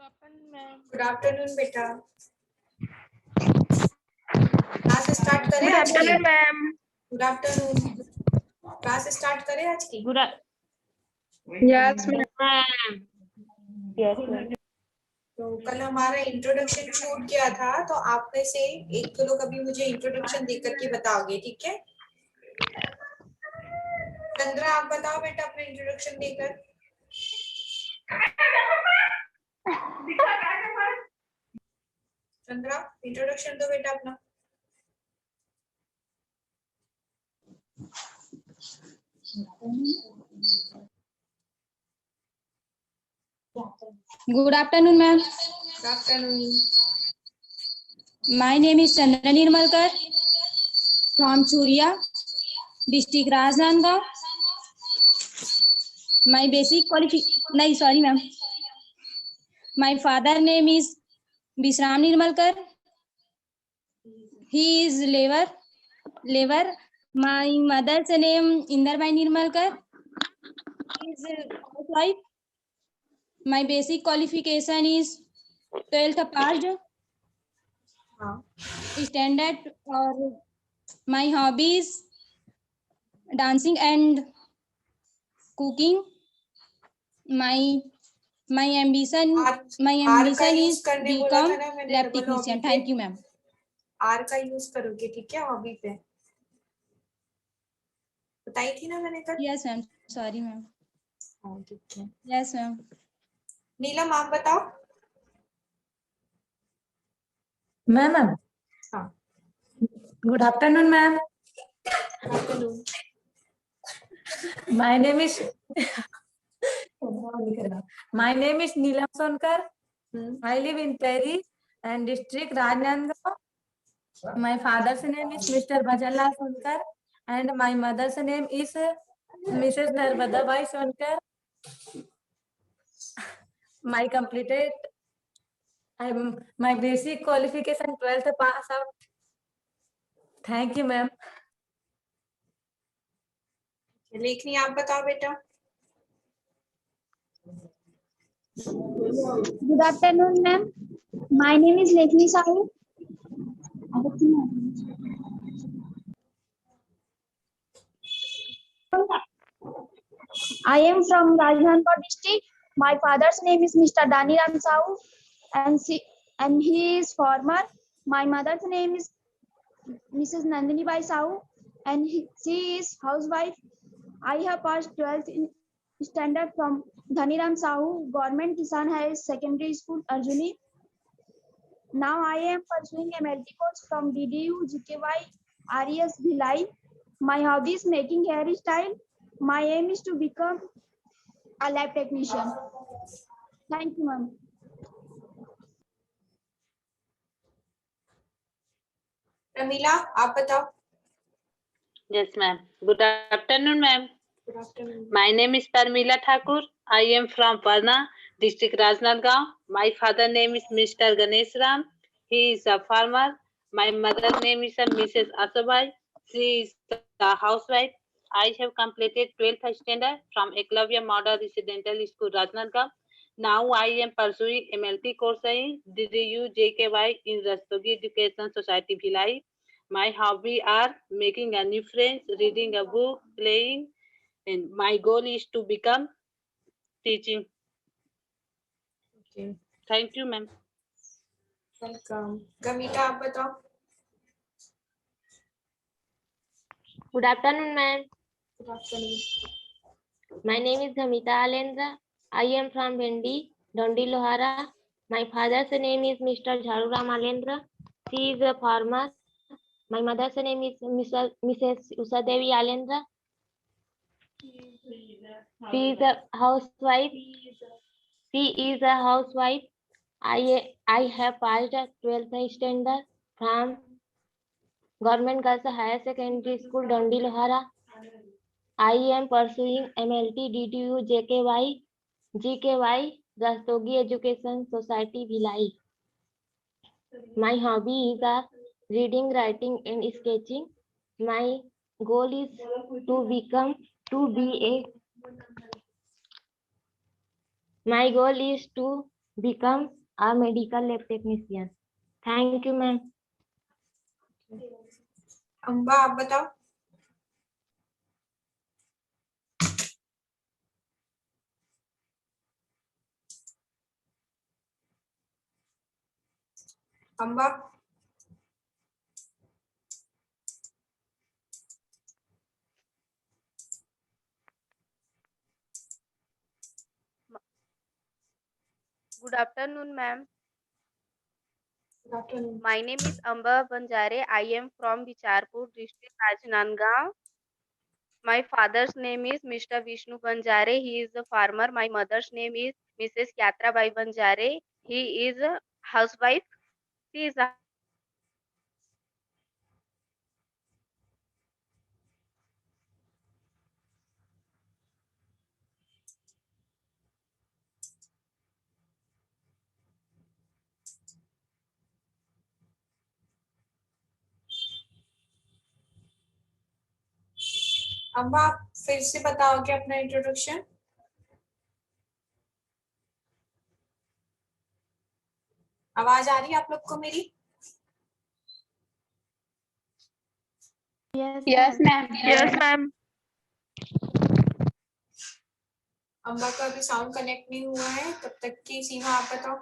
Good afternoon बेटा। Class start करें good आज की? Afternoon ma'am. Good afternoon. Class start करें आज की? Yes ma'am. तो कल हमारा इंट्रोडक्शन छूट गया था, तो आप में से एक दो लोग अभी मुझे इंट्रोडक्शन दे करके बताओगे, ठीक है? चंद्रा, आप बताओ बेटा अपना इंट्रोडक्शन देकर। चंद्रा, इंट्रोडक्शन दो बेटा अपना। Good afternoon, ma'am. Good afternoon. My name is Chandra Nirmalkar from Churia, district Rajnandgaon. My basic qualification, no, sorry, ma'am. My father name is Bisram Nirmalkar. He is labor. My mother's name Indarbai Nirmalkar. He is a housewife. My basic qualification is 12th passed. Standard or my hobbies dancing and cooking. My ambition is become lab technician. Thank you, ma'am. R का use करोगे, ठीक है? Hobby पे बताई थी ना मैंने कल। Yes, ma'am. Sorry, ma'am. हाँ, ठीक है। Yes, ma'am. नीलम, आप बताओ। मैम हाँ, good afternoon ma'am. Afternoon. My name is Neelam Sonkar. I live in Peri and district Rajnandgaon. My father's name is Mr. Bhajanlal Sonkar and my mother's name is Mrs. Narmadabai Sonkar. My basic qualification 12th pass out. Thank you, ma'am. लेखनी, आप बताओ बेटा। Good afternoon, ma'am. My name is Lekhni Sahu. I am from Rajnandgaon district. My father's name is Mr. Daniram Sahu, and he is farmer. My mother's name is Mrs. Nandini Bai Sahu, and she is housewife. I have passed 12th in standard from Dhaniram Sahu Government Kisan High Secondary School, Arjuni. Now I am pursuing MLT course from DDU GKY RES Bhilai. My hobby is making hairstyle. My aim is to become a lab technician. Thank you, ma'am. Ramila, आप बताओ। Yes, ma'am. Good afternoon, ma'am. Good afternoon. My name is Parmila Thakur. I am from Parna, district Rajnandgaon. My father name is Mr. Ganesh Ram. He is a farmer. My mother name is Mrs. Asabai. She is a housewife. I have completed 12th standard from Eklavya Model Residential School, Rajnandgaon. Now I am pursuing MLT course in DDU JKY in Rastogi Education Society, Bhilai. My hobby are making a new friends, reading a book, playing, and my goal is to become teaching. Okay. Thank you, ma'am. Welcome. Gamita, आप बताओ। Good afternoon, ma'am. Good afternoon. My name is Gamita Alendra. I am from Vendi, Dondi Lohara. My father's name is Mr. Jharuram Alendra. He is a farmer. My mother's name is Mrs. Usadevi Alendra. She is a housewife. I have passed 12th standard from Government Girls Higher Secondary School, Dondi Lohara. I am pursuing MLT DTU GKY Rastogi Education Society, Bhilai. My hobby is reading, writing, and sketching. My goal is to become a medical lab technician. Thank you, ma'am. Amba आप बताओ। Amba Good afternoon, ma'am. Good afternoon. My name is Amba Banjare. I am from Bicharpur district, Rajnandgaon. My father's name is Mr. Vishnu Banjare. He is a farmer. My mother's name is Mrs. Yatra Bai Banjare. He is a housewife. She is a Amba आप फिर से बताओगे अपना introduction. आवाज आ रही है आप लोग को मेरी? Yes, ma'am. yes, ma'am. Amba का अभी साउंड कनेक्ट नहीं हुआ है, तब तक की सीमा आप बताओ।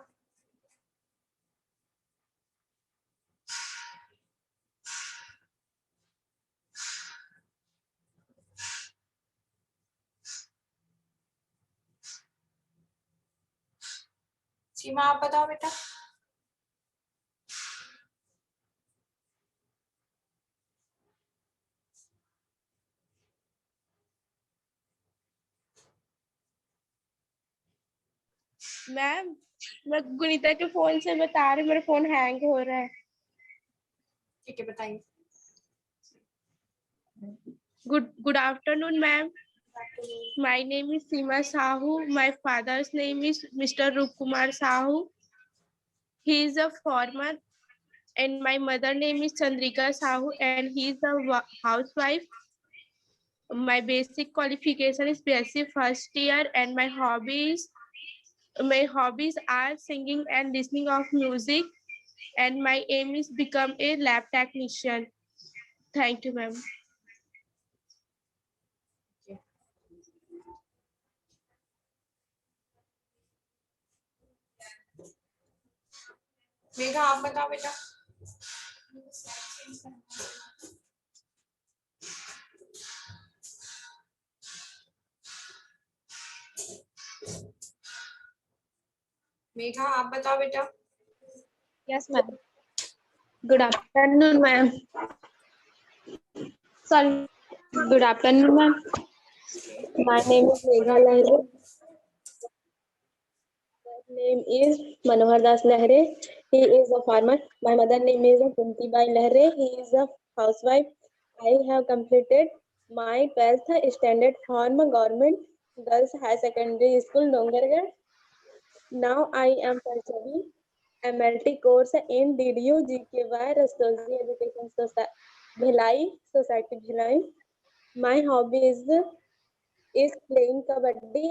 सीमा आप बताओ बेटा। मैम मैं गुनीता के फोन से बता रही, मेरा फोन हैंग हो रहा है। ठीक है बताइए। Good afternoon, ma'am. My name is Seema Sahu. My father's name is Mr. Rup Kumar Sahu. He is a farmer, and my mother name is Chandrika Sahu, and he is a housewife. My basic qualification is BSc first year, and my hobbies are singing and listening of music, and my aim is become a lab technician. Thank you, ma'am. Megha आप बताओ बेटा। मेघा आप बताओ बेटा। Yes, ma'am. Good afternoon, ma'am. Sorry. Good afternoon, ma'am. My name is Megha Lahre. My name is Manohar Das Lahre. He is a farmer. My mother name is Kunti Bai Lahre. He is a housewife. I have completed my 12th standard from Government Girls High Secondary School, Dongargarh. Now I am pursuing MLT course in DDU GKY Rastogi Education Society, Bhilai Society Bhilai. My hobby is playing kabaddi.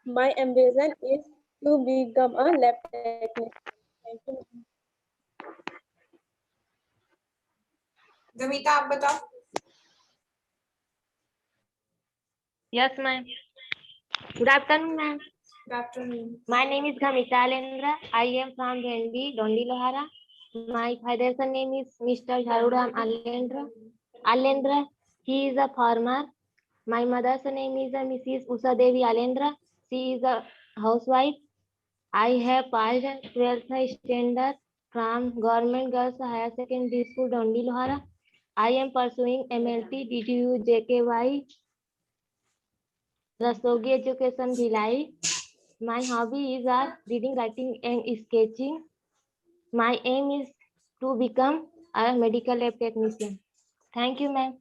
My ambition is to become a lab technician. Thank you. गमिता आप बताओ। Yes, ma'am. Good afternoon, ma'am. Good afternoon. My name is Ghamita Alendra. I am from Bhendi, Dondi Lohara. My father's name is Mr. Jharuram Alendra. He is a farmer. My mother's name is Mrs. Usha Devi Alendra. She is a housewife. I have passed 12th standard from Government Girls Higher Secondary School, Dondi Lohara. I am pursuing MLT DTU JKY Rastogi Education Bhilai. My hobby is reading, writing, and sketching. My aim is to become a medical lab technician. Thank you, ma'am.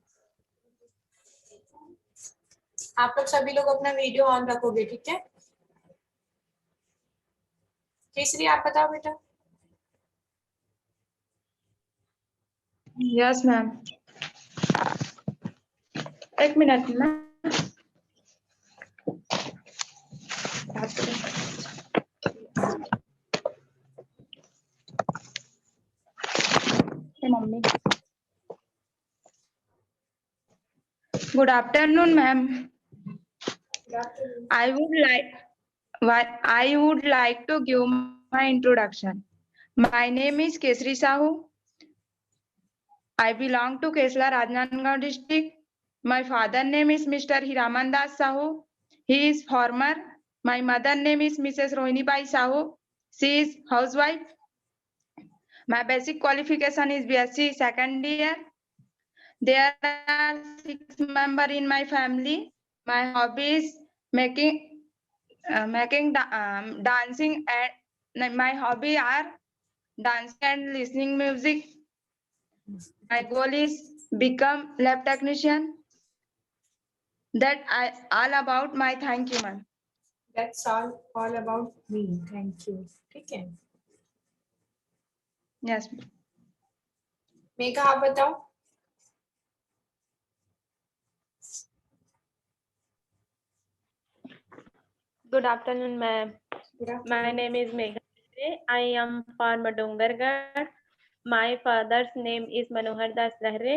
आप लोग सभी लोग अपना video on रखोगे, ठीक है? केसरी आप बताओ बेटा। यस मैम, एक मिनट ना। Mummy. Good afternoon, ma'am. Good afternoon. I would like to give my introduction. My name is Kesri Sahu. I belong to Kesla, Rajnandgaon district. My father name is Mr. Hiraman Das Sahu. He is farmer. My mother name is Mrs. Rohini Bai Sahu. She is housewife. My basic qualification is BSc second year. There are 6 members in my family. My hobby is dancing, and my hobby are dancing and listening music. My goal is become lab technician. That all about my thank you, ma'am. That's all about me. Thank you. ठीक है. Yes. Megha आप बताओ. Good afternoon, ma'am. Good afternoon. My name is Megha. I am from Dongargarh. My father's name is Manohar Das Lahre.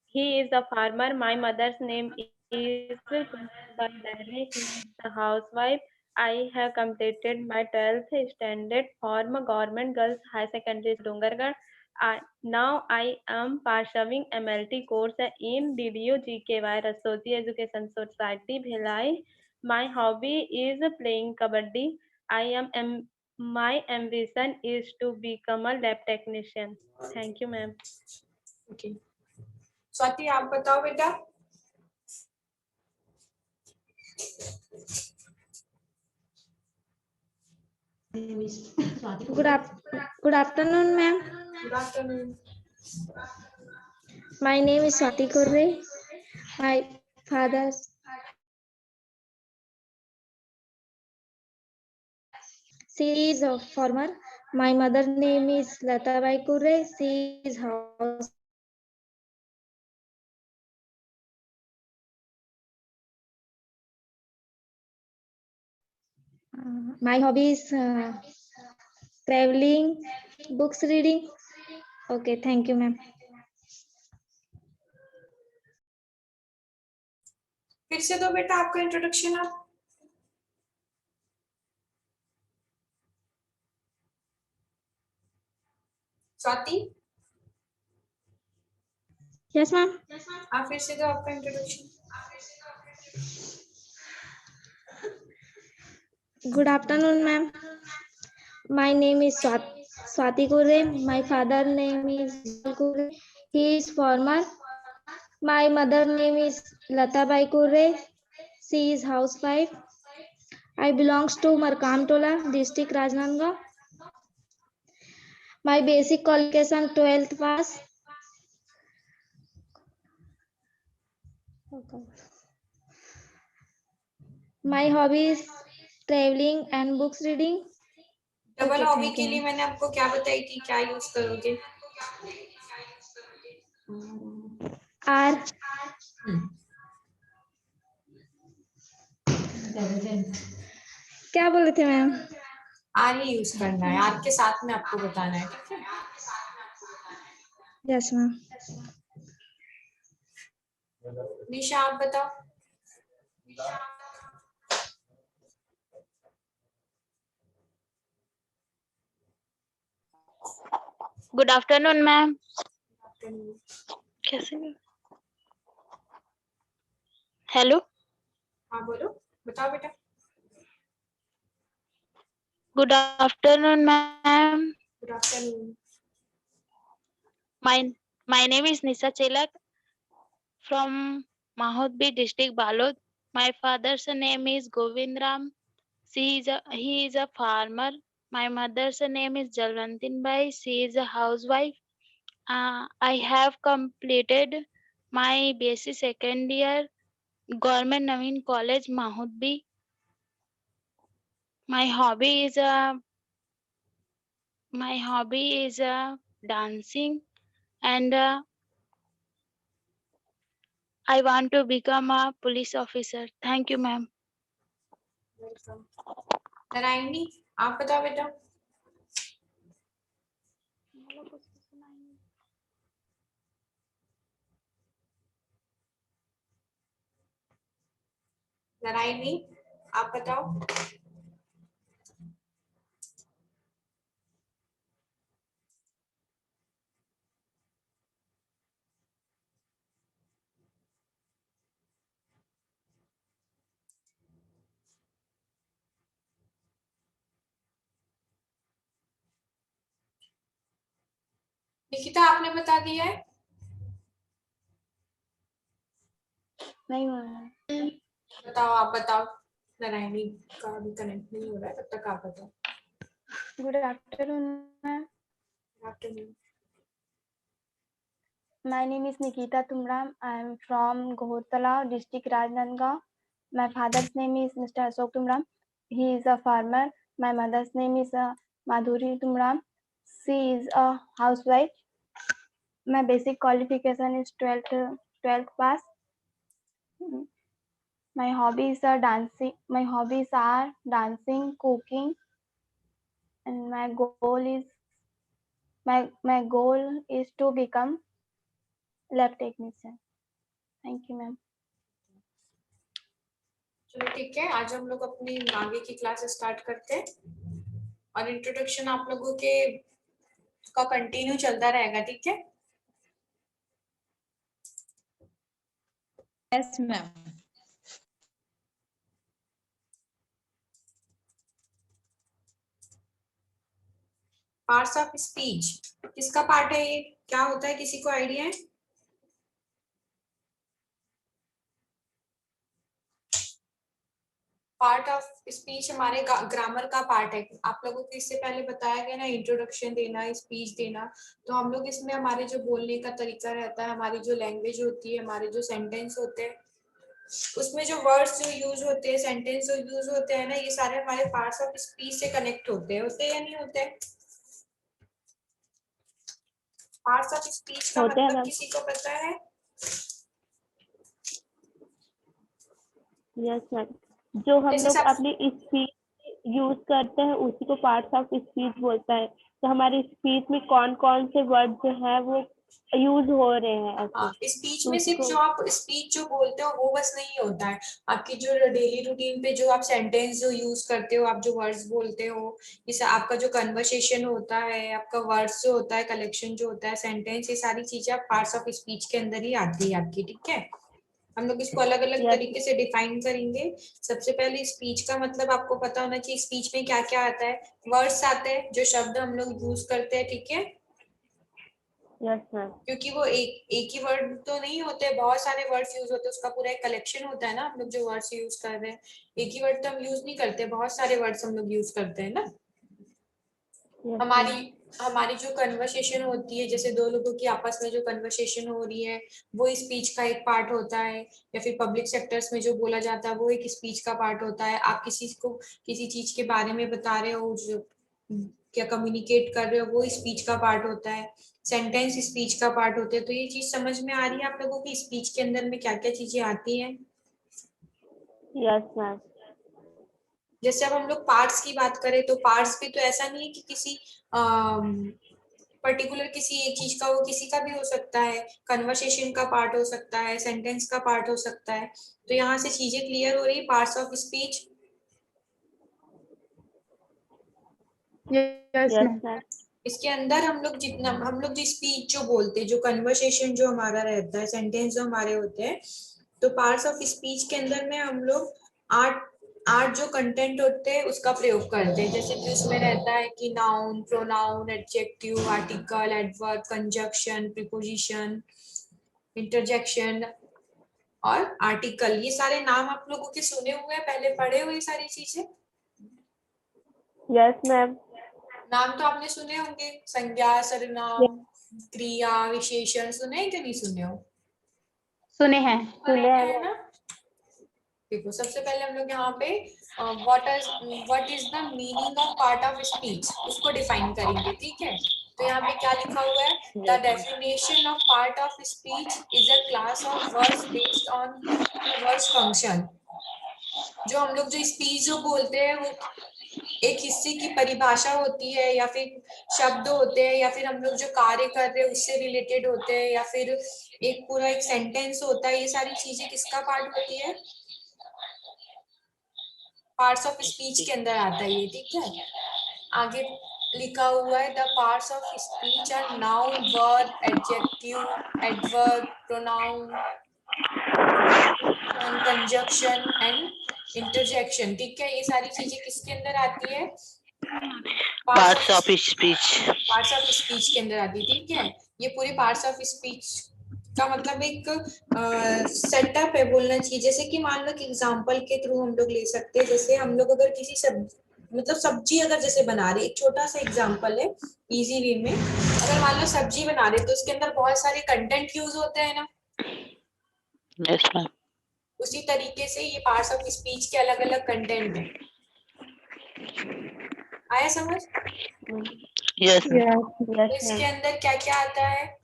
He is a farmer. My mother's name is Lahre. He is a housewife. I have completed my 12th standard from Government Girls High Secondary Dongargarh. Now I am pursuing MLT course in DDU GKY Rasoti Education Society Bhilai. My hobby is playing kabaddi. My ambition is to become a lab technician. Thank you, ma'am. Okay. Swati आप बताओ बेटा. Good afternoon, ma'am. Good afternoon. My name is Swati Kurre. My father's she is a farmer. My mother's name is Lata Bai Kurre. She is house. My hobby is traveling, books reading. Okay, thank you, ma'am. फिर से दो बेटा आपका introduction आप. Swati Yes, ma'am. आप फिर से दो आपका introduction. Good afternoon, ma'am. My name is Swati Kurre. My father's name is Kurre. He is farmer. My mother's name is Lata Bai Kurre. She is housewife. I belongs to Markamtola, district Rajnandgaon. My basic qualification 12th pass. My hobby is traveling and books reading. Double Okay, hobby thank के you, लिए ma'am. मैंने आपको क्या बताई थी, क्या use करोगे? R. क्या बोले थे मैम? आर ही यूज करना है, आर के साथ में आपको बताना है. ठीक है. Yes ma'am. निशा आप बताओ. Good afternoon, ma'am. कैसे? Hello. हाँ बोलो, बताओ बेटा. Good afternoon, ma'am. Good afternoon. My name is Nisa Chelak from Mahodbi district, Balod. My father's name is Govind Ram. He is a farmer. My mother's name is Jalwantin Bai. She is a housewife. I have completed my BSc second year, Government Naveen College, Mahodbi. My hobby is dancing, and I want to become a police officer. Thank you, ma'am. Welcome. Narayani आप बताओ बेटा. नारायणी आप बताओ। निकिता आपने बता दिया है? नहीं मैम। बताओ, आप बताओ। नारायणी का भी कनेक्ट नहीं हो रहा है, तब तक आप बताओ। Good afternoon ma'am. Afternoon. My name is Nikita Tumram. I am from Gahotala district, Rajnandgaon. My father's name is Mr. Ashok Tumram. He is a farmer. My mother's name is Madhuri Tumram. She is a housewife. My basic qualification is 12th pass. My hobbies are dancing. My hobbies are dancing, cooking, and my goal is to become lab technician. Thank you, ma'am. चलो ठीक है, आज हम लोग अपनी आगे की class start करते हैं और इंट्रोडक्शन आप लोगों के का कंटिन्यू चलता रहेगा, ठीक है? Yes ma'am. Parts of speech किसका पार्ट है? ये क्या होता है, किसी को आइडिया है? पार्ट ऑफ स्पीच हमारे ग्रामर का पार्ट है। आप लोगों को इससे पहले बताया गया ना, इंट्रोडक्शन देना, स्पीच देना। तो हम लोग इसमें हमारे जो बोलने का तरीका रहता है, हमारी जो लैंग्वेज होती है, हमारे जो सेंटेंस होते हैं, उसमें जो वर्ड्स जो यूज होते हैं, सेंटेंस जो यूज होते हैं ना, ये सारे हमारे पार्ट्स ऑफ स्पीच से कनेक्ट होते हैं या नहीं होते? पार्ट्स ऑफ स्पीच का मतलब किसी को पता है? यस मैम, जो हम जैसे लोग अपनी स्पीच यूज करते हैं उसी को पार्ट्स ऑफ स्पीच बोलता है। तो हमारी स्पीच में कौन कौन से वर्ड जो है वो यूज हो रहे हैं ऐसे। स्पीच में सिर्फ जो आप स्पीच जो बोलते हो वो बस नहीं होता है, आपकी जो डेली रूटीन पे जो आप सेंटेंस जो यूज करते हो, आप जो वर्ड्स बोलते हो, जैसे आपका जो कन्वर्सेशन होता है, आपका वर्ड्स जो होता है, कलेक्शन जो होता है, सेंटेंस, ये सारी चीजें आप पार्ट्स ऑफ स्पीच के अंदर ही आती है आपकी, ठीक है? हम लोग इसको अलग अलग तरीके से डिफाइन करेंगे। सबसे पहले स्पीच का मतलब आपको पता होना चाहिए, स्पीच में क्या क्या आता है। वर्ड्स आते हैं, जो शब्द हम लोग यूज करते हैं, ठीक है? Yes ma'am. क्योंकि वो एक ही वर्ड तो नहीं होते, बहुत सारे वर्ड्स यूज होते हैं, उसका पूरा एक कलेक्शन होता है ना। हम लोग जो वर्ड्स यूज कर रहे हैं, एक ही वर्ड तो हम यूज नहीं करते, बहुत सारे वर्ड्स हम लोग यूज करते हैं ना। हमारी जो कन्वर्सेशन होती है, जैसे दो लोगों की आपस में जो कन्वर्सेशन हो रही है, वो स्पीच का एक पार्ट होता है। या फिर पब्लिक सेक्टर्स में जो बोला जाता है वो एक स्पीच का पार्ट होता है। आप किसी को किसी चीज के बारे में बता रहे हो, जो क्या कम्युनिकेट कर रहे हो, वो स्पीच का पार्ट होता है। सेंटेंस स्पीच का पार्ट होते हैं। तो ये चीज समझ में आ रही है आप लोगों की, स्पीच के अंदर में क्या क्या चीजें आती हैं? Yes ma'am. जैसे अब हम लोग पार्ट्स की बात करें, तो पार्ट्स भी तो ऐसा नहीं है कि किसी पर्टिकुलर किसी एक चीज का, वो किसी का भी हो सकता है। कन्वर्सेशन का पार्ट हो सकता है, सेंटेंस का पार्ट हो सकता है। तो यहाँ से चीजें क्लियर हो रही है, पार्ट्स ऑफ स्पीच। इसके अंदर हम लोग जो स्पीच जो बोलते हैं, जो कन्वर्सेशन जो हमारा रहता है, सेंटेंस जो हमारे होते हैं, तो पार्ट्स ऑफ स्पीच के अंदर में हम लोग आठ जो कंटेंट होते हैं उसका प्रयोग करते हैं। जैसे कि उसमें रहता है कि noun, pronoun, adjective, article, adverb, conjunction, preposition, interjection और आर्टिकल। ये सारे नाम आप लोगों के सुने हुए हैं, पहले पढ़े हुए सारी चीजें? Yes ma'am. नाम तो आपने सुने होंगे, संज्ञा, सर्वनाम, क्रिया, विशेषण, सुने हैं कि नहीं सुने हो? सुने हैं। है ना? देखो, सबसे पहले हम लोग यहाँ पे what is the meaning of part of speech, उसको डिफाइन करेंगे, ठीक है? तो यहाँ पे क्या लिखा हुआ है? The definition of part of speech is a class of words based on words function. जो हम लोग जो स्पीच जो बोलते हैं, वो एक हिस्से की परिभाषा होती है, या फिर शब्द होते हैं, या फिर हम लोग जो कार्य कर रहे हैं उससे रिलेटेड होते हैं, या फिर एक पूरा एक सेंटेंस होता है। ये सारी चीजें किसका पार्ट होती है? पार्ट्स ऑफ स्पीच के अंदर आता है ये, ठीक है। आगे लिखा हुआ है the parts of speech are noun, verb, adjective, adverb, pronoun, conjunction and interjection, ठीक है। ये सारी चीजें किसके अंदर आती है? Parts of speech. Parts of speech के अंदर आती है, ठीक है। ये पूरे पार्ट्स ऑफ स्पीच का मतलब एक सेटअप है बोलना चाहिए। जैसे कि मान लो कि एग्जांपल के थ्रू हम लोग ले सकते हैं। जैसे हम लोग अगर किसी सब्जी अगर जैसे बना रहे, एक छोटा सा एग्जांपल है इजी वे में। अगर मान लो सब्जी बना रहे तो उसके अंदर बहुत सारे कंटेंट यूज होते हैं ना। Yes ma'am. उसी तरीके से ये पार्ट्स ऑफ स्पीच के अलग अलग कंटेंट है। आया समझ? यस इसके अंदर क्या क्या आता है?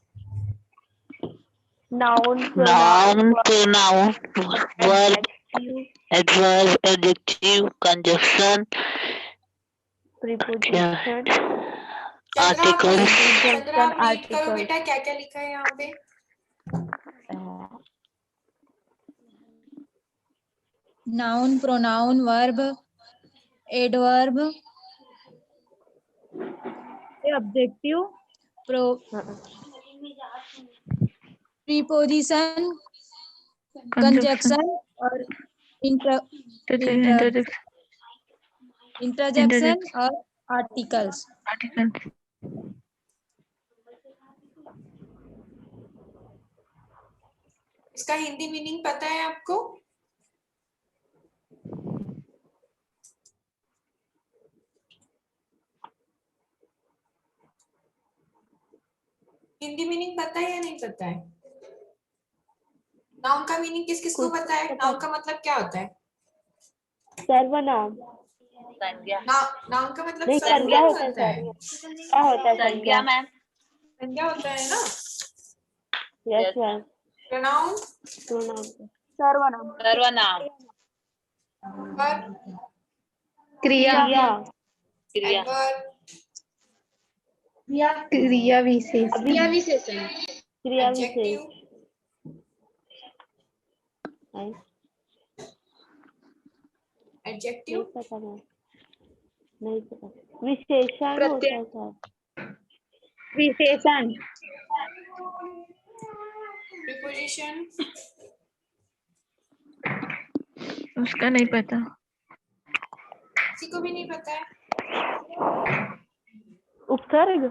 Noun, noun, pronoun, verb, adverb, adjective, conjunction, preposition, article. Chandra आप रीड करो बेटा, क्या क्या लिखा है यहाँ पे? Noun, pronoun, verb, adverb, objective, preposition, conjunction और इंटरजेक्शन और आर्टिकल्स। इसका हिंदी मीनिंग पता है आपको? हिंदी मीनिंग पता है या नहीं पता है? नाउन का मीनिंग किस किस को पता है? नाउन का मतलब क्या होता है? सर्वनाम। नाउन का मतलब नहीं, संज्ञा होता है। क्या होता है संज्ञा? मैम। संज्ञा होता है ना। Yes ma'am. प्रोनाउन? सर्वनाम। सर्वनाम। वर्ब? क्रिया। एडवर्ब? क्रिया विशेष। एडजेक्टिव? एडजेक्टिव? नहीं पता। विशेषण होता है सर। विशेषण। प्रीपोजिशन? उसका नहीं पता। किसी को भी नहीं पता है? उपसर्ग।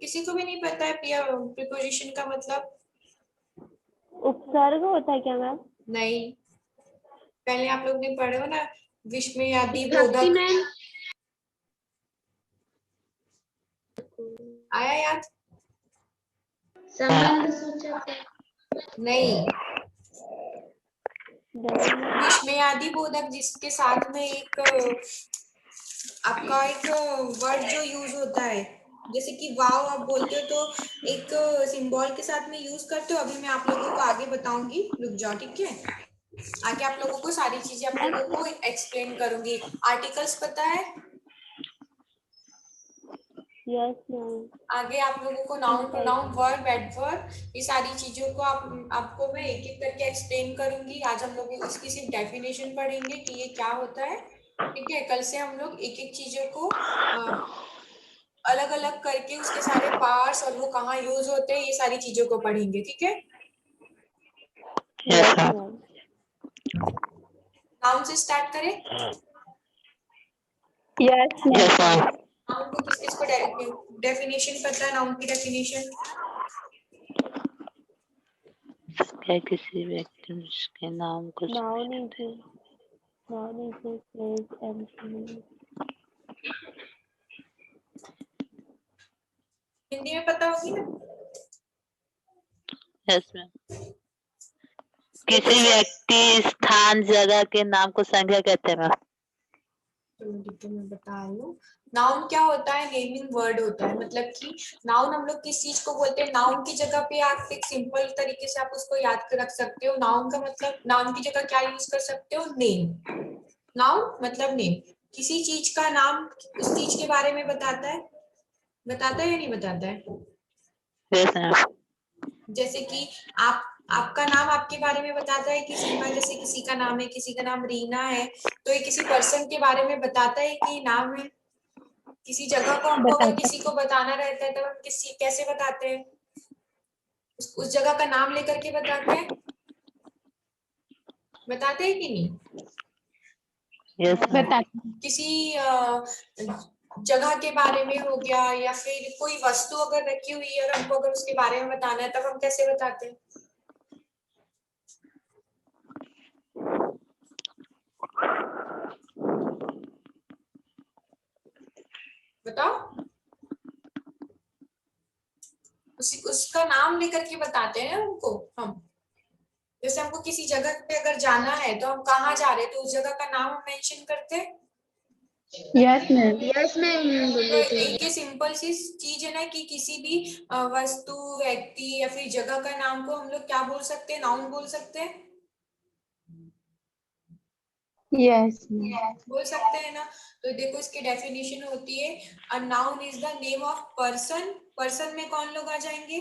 किसी को भी नहीं पता है प्रीपोजिशन का मतलब? उपसर्ग होता है क्या मैम? नहीं, पहले आप लोग ने पढ़े हो ना, विस्मयादि बोधक। आया याद? संबंध सूचक नहीं, विस्मयादि बोधक जिसके साथ में एक आपका एक वर्ड जो यूज होता है, जैसे कि वाव आप बोलते हो तो एक सिंबल के साथ में यूज करते हो। अभी मैं आप लोगों को आगे बताऊंगी, रुक जाओ, ठीक है। आगे आप लोगों को सारी चीजें आप लोगों को एक्सप्लेन करूंगी। आर्टिकल्स पता है? Yes ma'am. आगे आप लोगों को नाउन, प्रोनाउन, वर्ब, एडवर्ब, ये सारी चीजों को आपको मैं एक एक करके एक्सप्लेन करूंगी। आज हम लोग इसकी सिर्फ डेफिनेशन पढ़ेंगे कि ये क्या होता है, ठीक है। कल से हम लोग एक एक चीजों को अलग अलग करके उसके सारे पार्ट्स और वो कहाँ यूज होते हैं, ये सारी चीजों को पढ़ेंगे, ठीक है। नाउन से स्टार्ट करें। Yes ma'am. नाउन को किस किस को डेफिनेशन पता है? नाउन की डेफिनेशन क्या किसी व्यक्ति के नाम को हिंदी में पता होगी ना? Yes ma'am. किसी व्यक्ति, स्थान, जगह के नाम को संज्ञा कहते हैं मैम। तो मैं बता रही हूँ, नाउन क्या होता है? नेमिंग वर्ड होता है। मतलब कि नाउन हम लोग किस चीज को बोलते हैं? नाउन की जगह पे आप एक सिंपल तरीके से आप उसको याद कर रख सकते हो। नाउन का मतलब, नाउन की जगह क्या यूज कर सकते हो? नेम। नाउन मतलब नेम। किसी चीज का नाम उस चीज के बारे में बताता है या नहीं बताता है? Yes ma'am. जैसे कि आपका नाम आपके बारे में बताता है कि सीमा, जैसे किसी का नाम है, किसी का नाम रीना है, तो ये किसी पर्सन के बारे में बताता है कि नाम है। किसी जगह को हमको अगर किसी को बताना रहता है तो हम कैसे बताते हैं? उस जगह का नाम लेकर के बताते हैं कि नहीं? किसी जगह के बारे में हो गया, या फिर कोई वस्तु अगर रखी हुई है और हमको अगर उसके बारे में बताना है तब हम कैसे बताते हैं? बताओ। उसका नाम लेकर के बताते हैं उनको हम। जैसे हमको किसी जगह पे अगर जाना है तो हम कहाँ जा रहे हैं तो उस जगह का नाम हम मेंशन करते हैं। Yes ma'am. Yes ma'am. तो एक ही सिंपल सी चीज है ना कि किसी भी वस्तु, व्यक्ति या फिर जगह का नाम को हम लोग क्या बोल सकते हैं? नाउन बोल सकते हैं। यस बोल सकते हैं ना। तो देखो इसकी डेफिनेशन होती है, a noun is the name of person. Person में कौन लोग आ जाएंगे?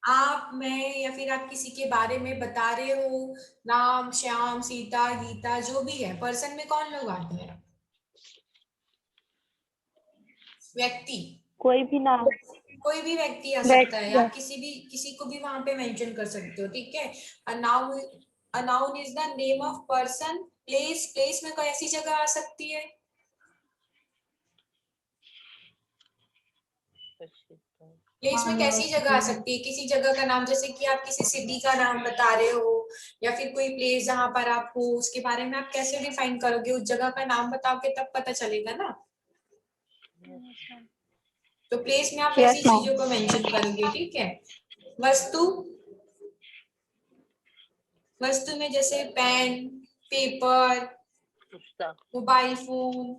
आप, मैं, या फिर आप किसी के बारे में बता रहे हो, राम, श्याम, सीता, गीता, जो भी है, पर्सन में कौन लोग आते हैं? व्यक्ति। कोई भी नाम, कोई भी व्यक्ति आ सकता है, आप किसी को भी वहां पे मेंशन कर सकते हो, ठीक है। A noun is the name of person. Place, place में कोई ऐसी जगह आ सकती है। प्लेस में कैसी जगह आ सकती है? किसी जगह का नाम, जैसे कि आप किसी सिटी का नाम बता रहे हो, या फिर कोई प्लेस जहां पर आप हो उसके बारे में आप कैसे डिफाइन करोगे? उस जगह का नाम बताओगे तब पता चलेगा ना। तो प्लेस में आप ऐसी चीजों को मेंशन करोगे, ठीक है। वस्तु, वस्तु में जैसे पेन, पेपर, मोबाइल फोन,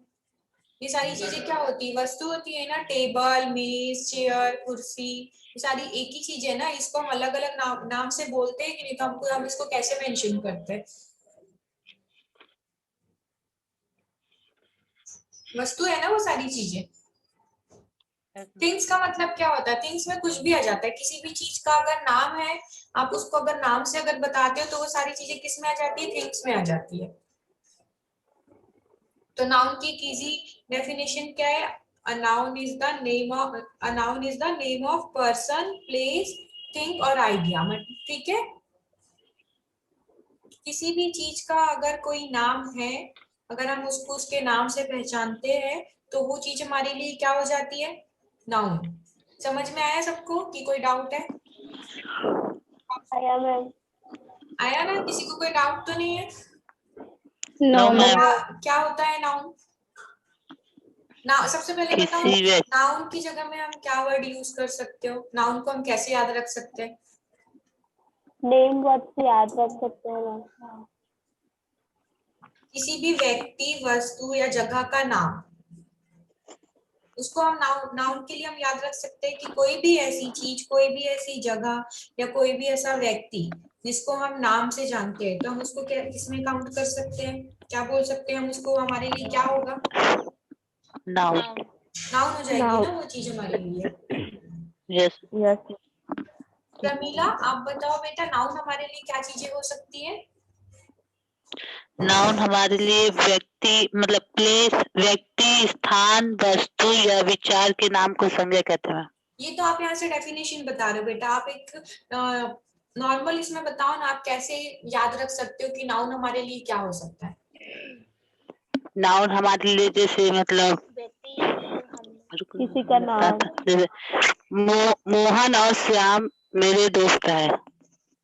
ये सारी चीजें क्या होती है? वस्तु होती है ना। टेबल, मेज, चेयर, कुर्सी, ये सारी एक ही चीज है ना। इसको हम अलग अलग नाम से बोलते हैं कि नहीं? तो हम इसको कैसे मेंशन करते हैं? वस्तु है ना वो सारी चीजें। थिंग्स का मतलब क्या होता है? थिंग्स में कुछ भी आ जाता है। किसी भी चीज का अगर नाम है, आप उसको अगर नाम से अगर बताते हो तो वो सारी चीजें किस में आ जाती है? थिंग्स में आ जाती है। तो नाउन की एक इजी डेफिनेशन क्या है? A noun is the name of person, place, thing और idea। ठीक है। किसी भी चीज का अगर कोई नाम है, अगर हम उसको उसके नाम से पहचानते हैं तो वो चीज हमारे लिए क्या हो जाती है? नाउन। समझ में आया सबको कि कोई डाउट है? आया मैम। आया ना? किसी को कोई डाउट तो नहीं है? No ma'am. क्या होता है नाउन? ना सबसे पहले बताओ, नाउन की जगह में हम क्या वर्ड यूज कर सकते हो? नाउन को हम कैसे याद रख सकते हैं? नेम वर्ड से याद रख सकते हैं मैम। किसी भी व्यक्ति, वस्तु या जगह का नाम, उसको हम नाउन के लिए हम याद रख सकते हैं कि कोई भी ऐसी चीज, कोई भी ऐसी जगह या कोई भी ऐसा व्यक्ति जिसको हम नाम से जानते हैं तो हम उसको किसमें काउंट कर सकते हैं? क्या बोल सकते हैं हम उसको? हमारे लिए क्या होगा? नाउन। नाउन हो जाएगी ना वो चीज हमारे लिए। Yes yes. प्रमीला, आप बताओ बेटा, नाउन हमारे लिए क्या चीजें हो सकती है? नाउन हमारे लिए व्यक्ति, मतलब प्लेस, व्यक्ति, स्थान, वस्तु या विचार के नाम को संज्ञा कहते हैं। ये तो आप यहाँ से डेफिनेशन बता रहे हो बेटा। आप एक नॉर्मल इसमें बताओ ना, आप कैसे याद रख सकते हो कि नाउन हमारे लिए क्या हो सकता है? नाउन हमारे लिए जैसे मतलब किसी का नाम, मोहन और श्याम मेरे दोस्त है।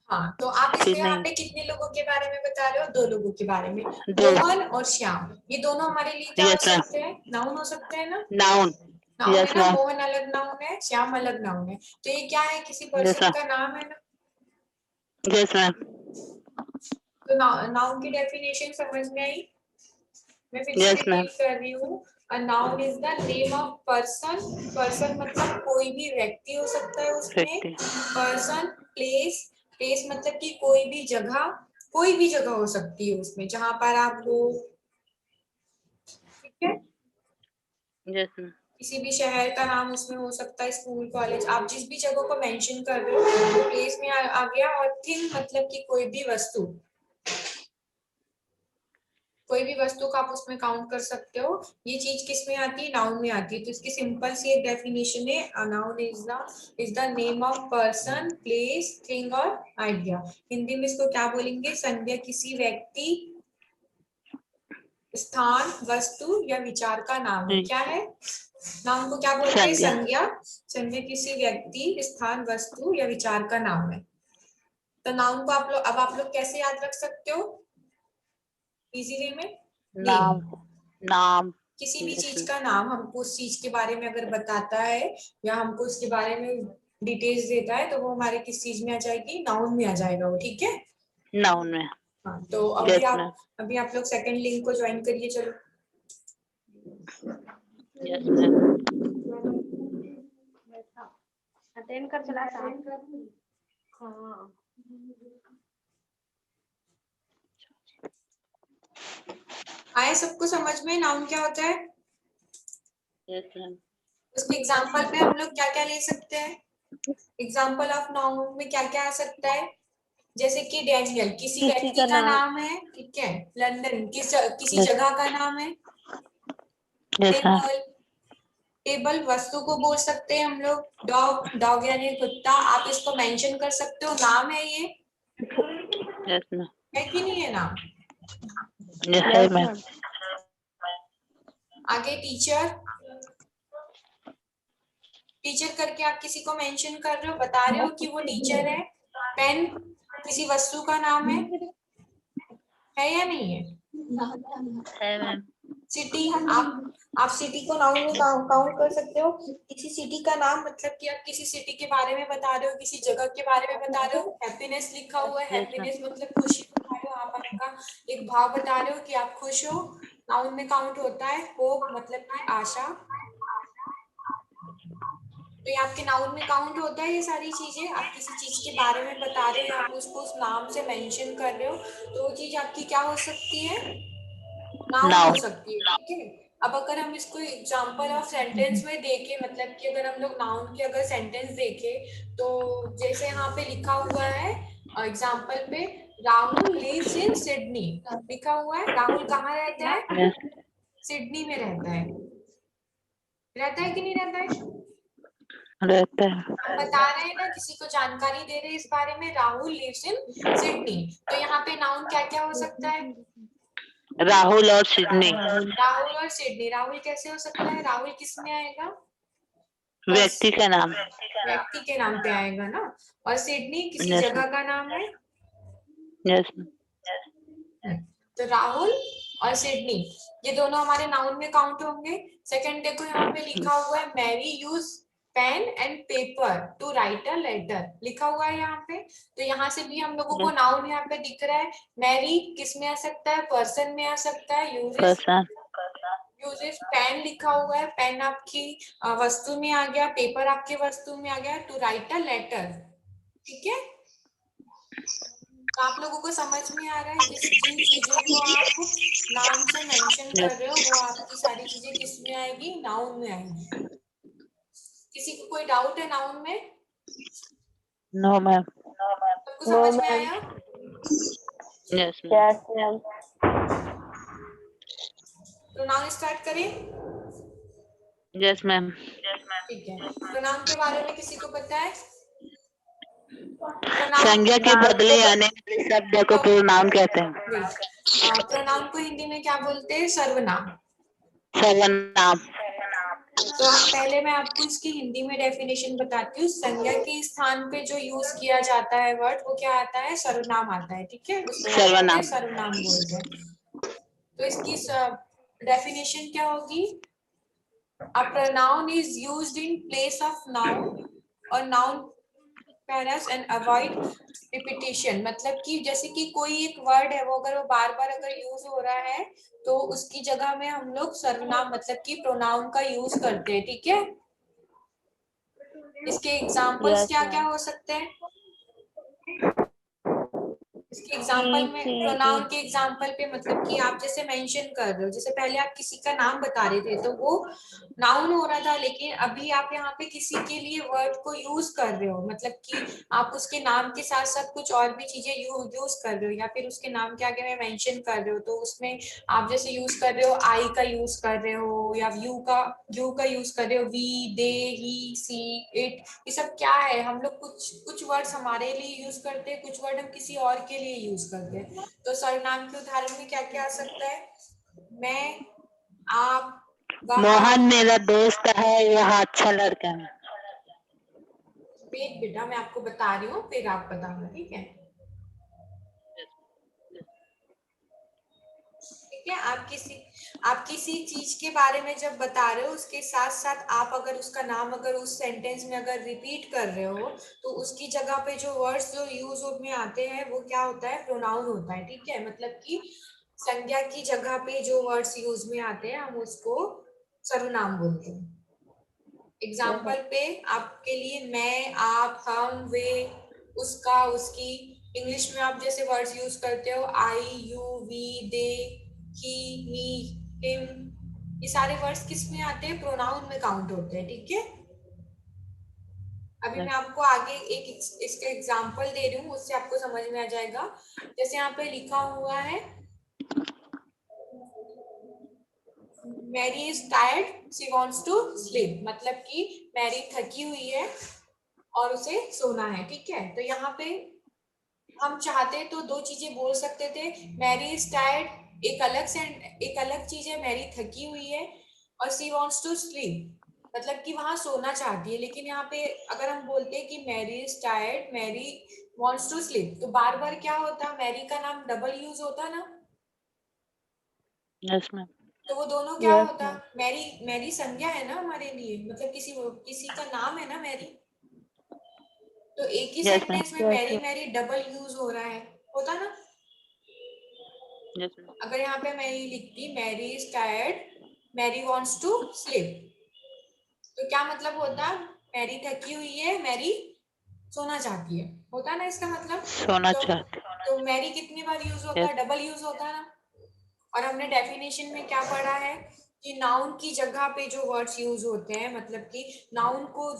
हाँ, तो आप इसमें यहाँ पे कितने लोगों के बारे में बता रहे हो? 2 लोगों के बारे में, मोहन और श्याम। ये दोनों हमारे लिए क्या हो सकते हैं? नाउन हो सकते हैं ना। नाउन। नाउन है ना। मोहन अलग नाउन है, श्याम अलग नाउन है, तो ये क्या है? किसी पर्सन का नाम है ना। Yes ma'am. तो नाउन की डेफिनेशन समझ में आई? मैं फिर से रिपीट कर रही हूँ। A noun is the name of person। person मतलब कोई भी व्यक्ति हो सकता है उसमें। person, place, place मतलब कि कोई भी जगह हो सकती है उसमें जहां पर आप हो, ठीक है। Yes ma'am. किसी भी शहर का नाम उसमें हो सकता है, स्कूल कॉलेज, आप जिस भी जगह को मेंशन कर रहे हो वो प्लेस में आ गया। और थिंग मतलब कि कोई भी वस्तु, कोई भी वस्तु को आप उसमें काउंट कर सकते हो। ये चीज किस में आती है? नाउन में आती है। तो इसकी सिंपल सी एक डेफिनेशन है, noun is the name of person, place, thing और आइडिया। हिंदी में इसको क्या बोलेंगे? संज्ञा किसी व्यक्ति, स्थान, वस्तु या विचार का नाम है। क्या है? नाउन को क्या बोलते हैं? संज्ञा। संज्ञा किसी व्यक्ति, स्थान, वस्तु या विचार का नाम है। तो नाउन को आप लोग कैसे याद रख सकते हो इजी वे में? नाम। किसी भी चीज का नाम हमको उस चीज के बारे में अगर बताता है या हमको उसके बारे में डिटेल्स देता है तो वो हमारे किस चीज में आ जाएगी? नाउन में आ जाएगा वो। ठीक है, नाउन में। हाँ, तो अभी आप लोग सेकंड लिंक को ज्वाइन करिए। चलो अटेंड कर चला हाँ। आए सबको समझ में नाउन क्या होता है? उसके एग्जांपल पे हम लोग क्या क्या ले सकते हैं? एग्जांपल ऑफ नाउन में क्या क्या आ सकता है? जैसे कि डैनियल किसी व्यक्ति का नाम है, ठीक है। लंदन किसी जगह का नाम है। टेबल वस्तु को बोल सकते हैं हम लोग। डॉग यानी कुत्ता, आप इसको मेंशन कर सकते हो, नाम है ये। है कि नहीं है नाम? आगे टीचर, टीचर करके आप किसी को मेंशन कर रहे हो, बता रहे हो कि वो टीचर है। पेन किसी वस्तु का नाम है या नहीं है? सिटी, आप सिटी को नाउन में काउंट कर सकते हो। किसी सिटी का नाम मतलब कि आप किसी सिटी के बारे में बता रहे हो, किसी जगह के बारे में बता रहे हो। हैप्पीनेस लिखा हुआ है, हैप्पीनेस मतलब खुशी बता रहे हो, आप आपका एक भाव बता रहे हो कि आप खुश हो, नाउन में काउंट होता है। होप मतलब कि आशा, तो ये आपके नाउन में काउंट होता है। ये सारी चीजें आप किसी चीज के बारे में बता रहे हो, आप उसको उस नाम से मेंशन कर रहे हो, तो वो चीज आपकी क्या हो सकती है? नाउन हो सकती है। ठीक है, अब अगर हम इसको एग्जांपल ऑफ सेंटेंस में देखें, मतलब कि अगर हम लोग नाउन के अगर सेंटेंस देखें तो जैसे यहाँ पे लिखा हुआ है एग्जांपल पे, राहुल लिव्स इन सिडनी लिखा हुआ है। राहुल कहाँ रहता है? सिडनी में रहता है। रहता है कि नहीं रहता है? रहता है। हम बता रहे हैं ना, किसी को जानकारी दे रहे हैं इस बारे में, राहुल लिव्स इन सिडनी। तो यहाँ पे नाउन क्या क्या हो सकता है? राहुल और सिडनी। राहुल और सिडनी। राहुल कैसे हो सकता है? राहुल किस में आएगा? व्यक्ति का नाम। व्यक्ति के नाम पे आएगा ना। और सिडनी किसी जगह का नाम है। तो राहुल और सिडनी ये दोनों हमारे नाउन में काउंट होंगे। सेकंड देखो यहाँ पे लिखा हुआ है, Mary use pen and paper to write a letter लिखा हुआ है यहाँ पे। तो यहाँ से भी हम लोगों को नाउन यहाँ पे दिख रहा है। मैरी किस में आ सकता है? पर्सन में आ सकता है। यूजेस पेन लिखा हुआ है, पेन आपकी वस्तु में आ गया, पेपर आपकी वस्तु में आ गया। टू राइट अ लेटर, ठीक है। तो आप लोगों को समझ में आ रहा है जिन चीजों को आप नाम से मेंशन कर रहे हो वो आपकी सारी चीजें किस में आएगी? नाउन में आएगी। किसी को कोई डाउट है नाउन में? No ma'am. सबको समझ में आया? Yes ma'am. प्रोनाउन स्टार्ट करें? Yes ma'am. ठीक है, प्रोनाउन के बारे में किसी को पता है? संज्ञा के बदले आने वाले शब्द को प्रोनाउन कहते हैं। प्रोनाउन को हिंदी में क्या बोलते हैं? सर्वनाम। सर्वनाम। तो पहले मैं आपको इसकी हिंदी में डेफिनेशन बताती हूँ। संज्ञा के स्थान पे जो यूज किया जाता है वर्ड वो क्या आता है? सर्वनाम आता है। ठीक है, उसको सर्वनाम। सर्वनाम बोलते हैं। तो इसकी डेफिनेशन क्या होगी? A pronoun is used in place of noun or noun pairs and avoid repetition। मतलब कि जैसे कि कोई एक वर्ड है वो अगर वो बार बार अगर यूज हो रहा है तो उसकी जगह में हम लोग सर्वनाम मतलब कि प्रोनाउन का यूज करते हैं। ठीक है, इसके एग्जांपल्स क्या क्या हो सकते हैं? इसके एग्जांपल में, प्रोनाउन के एग्जांपल पे मतलब कि आप जैसे मेंशन कर रहे हो, जैसे पहले आप किसी का नाम बता रहे थे तो वो नाउन हो रहा था, लेकिन अभी आप यहाँ पे किसी के लिए वर्ड को यूज कर रहे हो, मतलब कि आप उसके नाम के साथ साथ कुछ और भी चीजें यूज कर रहे हो, या फिर उसके नाम के आगे में मेंशन कर रहे हो। तो उसमें आप जैसे यूज कर रहे हो आई का यूज कर रहे हो, या यू का यूज कर रहे हो, we, they, he, C, it, ये सब क्या है? हम लोग कुछ वर्ड्स हमारे लिए यूज करते हैं, कुछ वर्ड हम किसी और के लिए यूज करते हैं। तो सर्वनाम के उदाहरण में क्या क्या आ सकता है? मैं, आप, मोहन मेरा दोस्त है, यह अच्छा लड़का है। वेट बेटा, मैं आपको बता रही हूँ, फिर आप बताना, ठीक है? ठीक है, आप किसी चीज के बारे में जब बता रहे हो, उसके साथ साथ आप अगर उसका नाम अगर उस सेंटेंस में अगर रिपीट कर रहे हो, तो उसकी जगह पे जो वर्ड्स जो यूज में आते हैं वो क्या होता है? प्रोनाउन होता है। ठीक है, मतलब कि संज्ञा की जगह पे जो वर्ड्स यूज में आते हैं हम उसको सर्वनाम बोलते हैं। एग्जाम्पल पे आपके लिए मैं, आप, हम, वे, उसका, उसकी। इंग्लिश में आप जैसे वर्ड्स यूज करते हो I, you, we, they, he, me, him, ये सारे वर्ड्स किस में आते हैं? प्रोनाउन में काउंट होते हैं। ठीक है, अभी मैं आपको आगे एक इसका एग्जाम्पल दे रही हूँ, उससे आपको समझ में आ जाएगा। जैसे यहाँ पे लिखा हुआ है Mary is tired, she wants to sleep, मतलब कि मैरी थकी हुई है और उसे सोना है। ठीक है, तो यहाँ पे हम चाहते तो दो चीजें बोल सकते थे, मैरी इज टायर्ड एक अलग चीज है, मैरी थकी हुई है, और सी वॉन्ट्स टू स्लीप मतलब कि वहां सोना चाहती है। लेकिन यहाँ पे अगर हम बोलते हैं कि Mary is tired, Mary wants to sleep, तो बार बार क्या होता? मैरी का नाम डबल यूज होता ना। Yes ma'am. तो वो दोनों क्या होता? मैरी संज्ञा है ना हमारे लिए, मतलब किसी का नाम है ना मैरी। तो एक ही यस मैम। सेंटेंस में मैरी मैरी डबल यूज हो रहा है, होता ना। Yes ma'am. अगर यहाँ पे मैरी लिखती Mary is tired, Mary wants to sleep, तो क्या मतलब होता? मैरी थकी हुई है, मैरी सोना चाहती है, होता ना इसका मतलब। सोना चाहते। तो मैरी कितनी बार यूज होता है? डबल यूज होता है ना। और हमने डेफिनेशन में क्या पढ़ा है कि नाउन की जगह पे जो वर्ड्स यूज होते हैं, मतलब कि नाउन को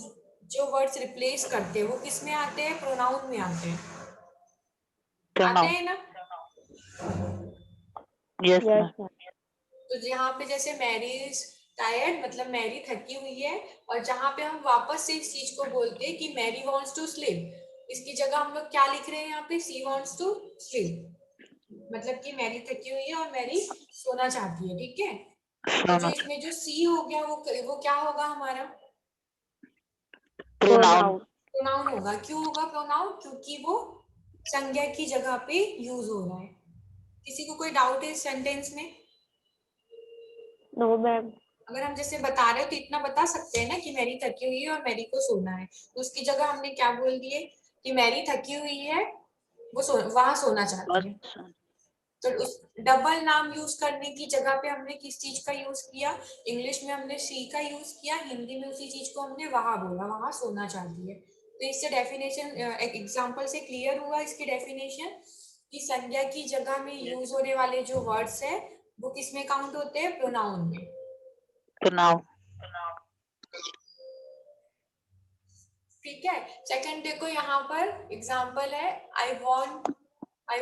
जो वर्ड्स रिप्लेस करते हैं वो किस में आते हैं? प्रोनाउन में आते हैं। आते हैं ना। Yes ma'am. तो यहाँ पे जैसे मैरी इज टायर्ड मतलब मैरी थकी हुई है, और जहां पे हम वापस से इस चीज को बोलते हैं कि मैरी वॉन्ट्स टू स्लीप, इसकी जगह हम लोग क्या लिख रहे हैं यहाँ पे? सी वॉन्ट्स टू स्लीप, मतलब कि मैरी थकी हुई है और मैरी सोना चाहती है। ठीक है, तो जो इसमें जो सी हो गया वो क्या होगा हमारा? प्रोनाउन। प्रोनाउन होगा। क्यों होगा प्रोनाउन? क्योंकि वो संज्ञा की जगह पे यूज हो रहा है। किसी को कोई डाउट है इस सेंटेंस में? No ma'am. अगर हम जैसे बता रहे हो तो इतना बता सकते हैं ना कि मैरी थकी हुई है और मैरी को सोना है, तो उसकी जगह हमने क्या बोल दिए कि मैरी थकी हुई है, वो वहां सोना चाहती है। तो उस डबल नाम यूज करने की जगह पे हमने किस चीज का यूज किया? इंग्लिश में हमने शी का यूज किया, हिंदी में उसी चीज को हमने वहां बोला, वहां सोना चाहती है। तो इससे डेफिनेशन एग्जांपल से क्लियर हुआ इसकी डेफिनेशन कि संज्ञा की जगह में यूज होने वाले जो वर्ड्स है वो किस में काउंट होते हैं? प्रोनाउन में। प्रोनाउन। ठीक है, सेकंड देखो यहाँ पर एग्जांपल है I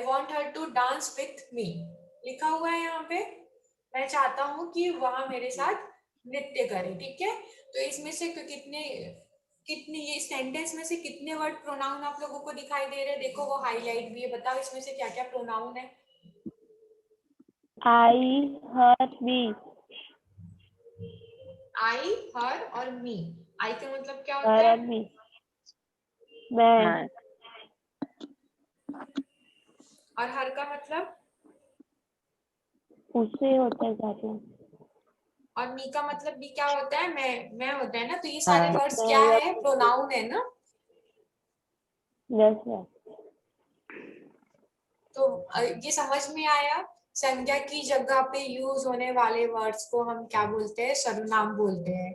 want her to dance with me, लिखा हुआ है यहाँ पे। मैं चाहता हूँ कि वह मेरे साथ नृत्य करे। ठीक है, तो इसमें से कितने कितने ये सेंटेंस में से कितने वर्ड प्रोनाउन आप लोगों को दिखाई दे रहे हैं? देखो वो हाईलाइट भी है, बताओ इसमें से क्या क्या प्रोनाउन है? आई, हर, मी। आई, हर और मी। आई का मतलब क्या होता हर है? और मी। मैं। और हर का मतलब? उससे होता है जाते। और मी का मतलब भी क्या होता है? मैं होता है ना। तो ये सारे वर्ड्स क्या है? प्रोनाउन है ना। Yes ma'am. तो ये समझ में आया, संज्ञा की जगह पे यूज होने वाले वर्ड्स को हम क्या बोलते हैं? सर्वनाम बोलते हैं।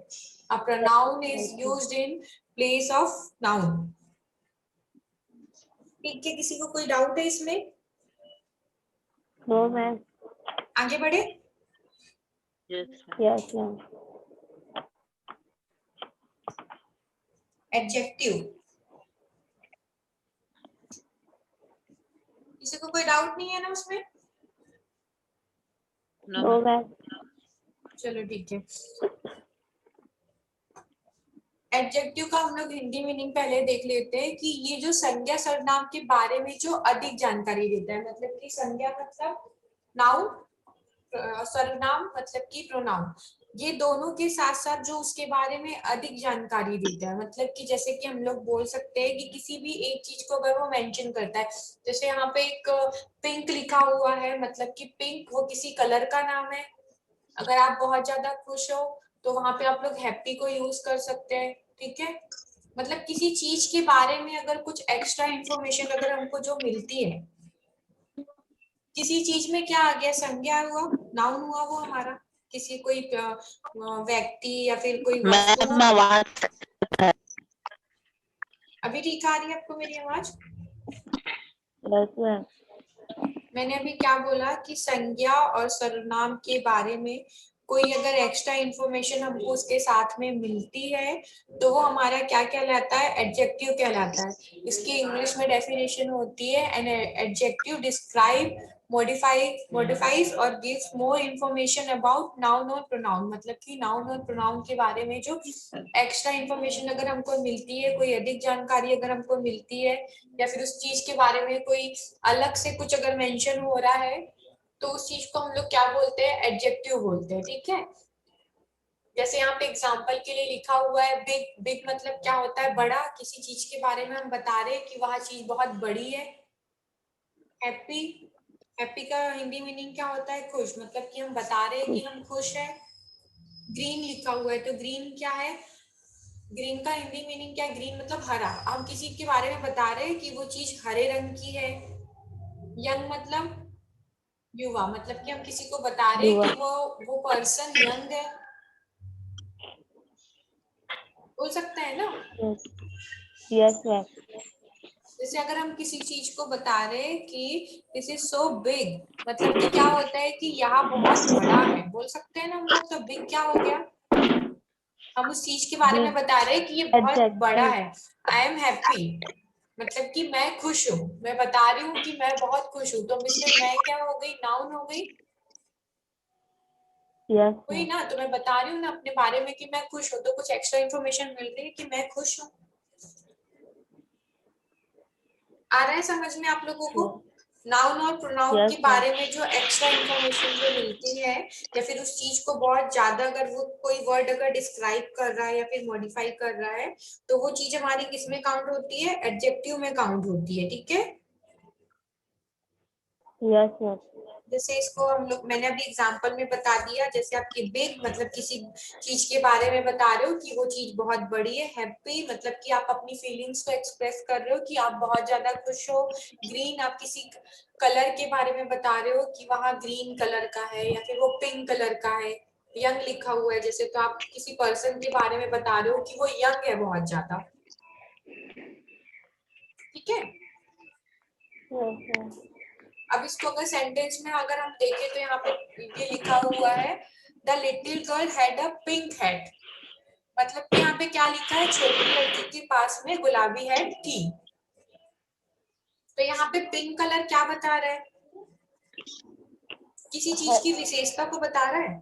A pronoun is used in place of noun. ठीक है, किसी को कोई डाउट है इसमें? No ma'am. आगे बढ़े। Yes ma'am. एडजेक्टिव। किसी को कोई डाउट नहीं है ना उसमें? No ma'am. चलो ठीक है। एडजेक्टिव का हम लोग हिंदी मीनिंग पहले देख लेते हैं कि ये जो संज्ञा सर्वनाम के बारे में जो अधिक जानकारी देता है, मतलब कि संज्ञा मतलब नाउन, सर्वनाम मतलब कि प्रोनाउन, ये दोनों के साथ साथ जो उसके बारे में अधिक जानकारी देता है। मतलब कि जैसे कि हम लोग बोल सकते हैं कि किसी भी एक चीज को अगर वो मेंशन करता है, जैसे यहाँ पे एक पिंक लिखा हुआ है, मतलब कि पिंक वो किसी कलर का नाम है। अगर आप बहुत ज्यादा खुश हो तो वहां पे आप लोग हैप्पी को यूज कर सकते हैं, ठीक है। मतलब किसी चीज के बारे में अगर कुछ एक्स्ट्रा इंफॉर्मेशन अगर हमको जो मिलती है, किसी चीज में क्या आ गया, संज्ञा हुआ, नाउन हुआ वो हमारा, किसी कोई व्यक्ति या फिर कोई वस्तु। मैम आवाज अभी ठीक आ रही है आपको मेरी आवाज? Yes ma'am. मैंने अभी क्या बोला कि संज्ञा और सर्वनाम के बारे में कोई अगर एक्स्ट्रा इंफॉर्मेशन हमको उसके साथ में मिलती है तो वो हमारा क्या कहलाता है, एडजेक्टिव कहलाता है। इसकी इंग्लिश में डेफिनेशन होती है एन एडजेक्टिव डिस्क्राइब मॉडिफाइज और gives more information about noun और प्रोनाउन। मतलब कि नाउन और प्रोनाउन के बारे में जो एक्स्ट्रा इंफॉर्मेशन अगर हमको मिलती है, कोई अधिक जानकारी अगर हमको मिलती है, या फिर उस चीज के बारे में कोई अलग से कुछ अगर मेंशन हो रहा है तो उस चीज को हम लोग क्या बोलते हैं, एडजेक्टिव बोलते हैं, ठीक है। जैसे यहाँ पे एग्जांपल के लिए लिखा हुआ है बिग। बिग मतलब क्या होता है, बड़ा। किसी चीज के बारे में हम बता रहे हैं कि वह चीज बहुत बड़ी है। हैप्पी, हैप्पी का हिंदी मीनिंग क्या होता है, खुश। मतलब कि हम बता रहे हैं कि हम खुश हैं। ग्रीन लिखा हुआ है तो ग्रीन क्या है, ग्रीन का हिंदी मीनिंग क्या है, ग्रीन मतलब हरा। हम किसी के बारे में बता रहे हैं कि वो चीज हरे रंग की है। यंग मतलब युवा, मतलब कि हम किसी को बता रहे हैं कि वो पर्सन यंग है, बोल सकते हैं ना। Yes ma'am. जैसे अगर हम किसी चीज को बता रहे हैं कि दिस इज सो बिग, मतलब कि क्या होता है कि यहाँ बहुत बड़ा है, बोल सकते हैं ना हम लोग। तो बिग क्या हो गया, हम उस चीज के बारे में बता रहे हैं कि ये बहुत बड़ा है। आई एम हैप्पी मतलब कि मैं खुश हूँ, मैं बता रही हूँ कि मैं बहुत खुश हूँ, तो इसमें मैं क्या हो गई, नाउन हो गई। वही ना, तो मैं बता रही हूँ ना अपने बारे में कि मैं खुश हूँ, तो कुछ एक्स्ट्रा इन्फॉर्मेशन मिल रही है कि मैं खुश हूँ। आ रहा है समझ में आप लोगों को? नाउन और प्रोनाउन के बारे में जो एक्स्ट्रा इन्फॉर्मेशन जो मिलती है, या फिर उस चीज को बहुत ज्यादा अगर वो कोई वर्ड अगर डिस्क्राइब कर रहा है या फिर मॉडिफाई कर रहा है, तो वो चीज हमारी किस में काउंट होती है, एडजेक्टिव में काउंट होती है, ठीक है। Yes ma'am. जैसे इसको हम लोग, मैंने अभी एग्जांपल में बता दिया। जैसे आपकी बिग मतलब किसी चीज के बारे में बता रहे हो कि वो चीज बहुत बड़ी है। हैप्पी मतलब कि आप अपनी फीलिंग्स को एक्सप्रेस कर रहे हो कि आप बहुत ज्यादा खुश हो। ग्रीन आप किसी कलर के बारे में बता रहे हो कि वहां ग्रीन कलर का है या फिर वो पिंक कलर का है। यंग लिखा हुआ है जैसे, तो आप किसी पर्सन के बारे में बता रहे हो कि वो यंग है बहुत ज्यादा, ठीक है। अब इसको अगर सेंटेंस में अगर हम देखें तो यहाँ पे ये लिखा हुआ है the little girl had a pink hat. मतलब कि यहाँ पे क्या लिखा है, छोटी लड़की के पास में गुलाबी हैट थी। तो यहाँ पे पिंक कलर क्या बता रहा है, किसी चीज की विशेषता को बता रहा है,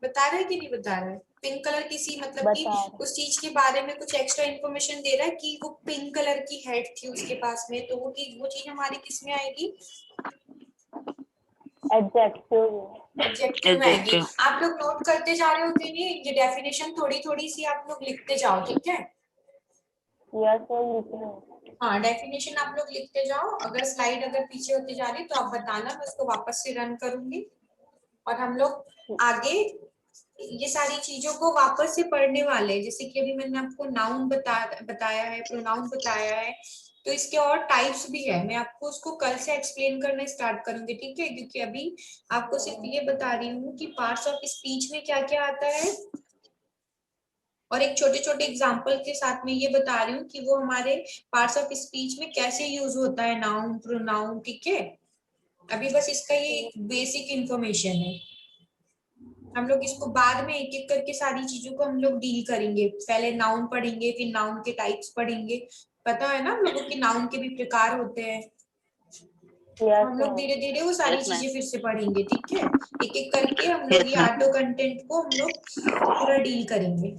बता रहा है कि नहीं बता रहा है। पिंक कलर किसी मतलब कि उस चीज के बारे में कुछ एक्स्ट्रा इन्फॉर्मेशन दे रहा है कि वो पिंक कलर की हेड थी उसके पास में, तो वो चीज हमारी किस में आएगी, एडजेक्टिव में आएगी। आप लोग नोट करते जा रहे हो कि नहीं, ये डेफिनेशन थोड़ी थोड़ी सी आप लोग लिखते जाओ, ठीक है। हाँ, डेफिनेशन आप लोग लिखते जाओ। अगर स्लाइड अगर पीछे होती जा रही तो आप बताना, मैं उसको वापस से रन करूंगी और हम लोग आगे ये सारी चीजों को वापस से पढ़ने वाले हैं। जैसे कि अभी मैंने आपको नाउन बताया है, प्रोनाउन बताया है, तो इसके और टाइप्स भी है। मैं आपको उसको कल से एक्सप्लेन करना स्टार्ट करूंगी, ठीक है। क्योंकि अभी आपको सिर्फ ये बता रही हूँ कि पार्ट्स ऑफ स्पीच में क्या क्या आता है, और एक छोटे छोटे एग्जाम्पल के साथ में ये बता रही हूँ कि वो हमारे पार्ट्स ऑफ स्पीच में कैसे यूज होता है नाउन प्रोनाउन, ठीक है। अभी बस इसका ये बेसिक इंफॉर्मेशन है। हम लोग इसको बाद में एक एक करके सारी चीजों को हम लोग डील करेंगे। पहले नाउन पढ़ेंगे, फिर नाउन के टाइप्स पढ़ेंगे। पता है ना हम लोगों की नाउन के भी प्रकार होते हैं। हम लोग धीरे धीरे वो सारी Yes, ma'am. चीजें फिर से पढ़ेंगे, ठीक है। एक एक करके हम लोग Yes, ये ma'am. आटो कंटेंट को हम लोग पूरा डील करेंगे।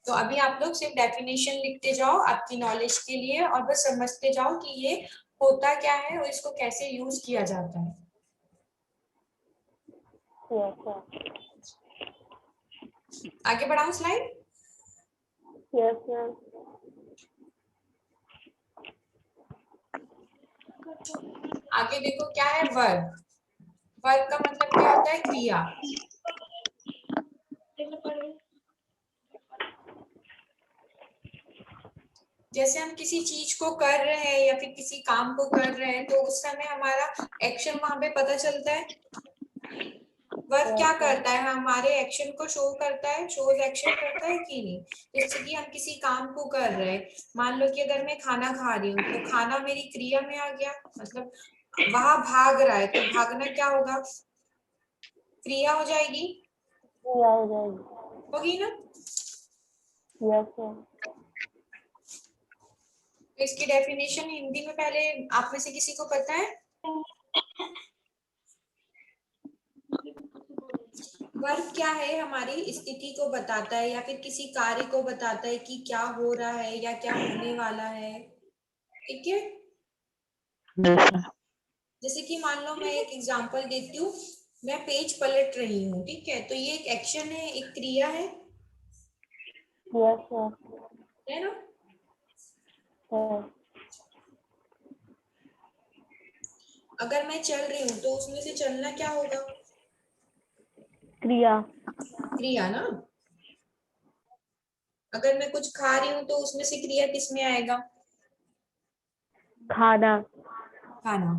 तो अभी आप लोग सिर्फ डेफिनेशन लिखते जाओ आपकी नॉलेज के लिए, और बस समझते जाओ कि ये होता क्या है और इसको कैसे यूज किया जाता है। आगे बढ़ाऊं स्लाइड? Yes, ma'am. आगे देखो क्या है वर्ब। वर्ब का मतलब क्या होता है? क्रिया। जैसे हम किसी चीज को कर रहे हैं या फिर किसी काम को कर रहे हैं तो उस समय हमारा एक्शन वहां पे पता चलता है। वर्ब क्या करता है? हमारे एक्शन को शो करता है, शोज एक्शन करता है कि नहीं। जैसे कि हम किसी काम को कर रहे हैं, मान लो कि अगर मैं खाना खा रही हूँ तो खाना मेरी क्रिया में आ गया, मतलब वहां भाग रहा है तो भागना क्या होगा? क्रिया हो जाएगी, होगी ना। तो इसकी डेफिनेशन हिंदी में पहले आप में से किसी को पता है? वर्ब क्या है? हमारी स्थिति को बताता है या फिर किसी कार्य को बताता है कि क्या हो रहा है या क्या होने वाला है, ठीक है। Yes, ma'am. जैसे कि मान लो मैं एक एग्जांपल देती हूँ, मैं पेज पलट रही हूँ, ठीक है। तो ये एक एक्शन है, एक क्रिया है ना। अगर मैं चल रही हूँ तो उसमें से चलना क्या होगा? क्रिया। क्रिया ना। अगर मैं कुछ खा रही हूँ तो उसमें से क्रिया किस में आएगा? खाना। खाना।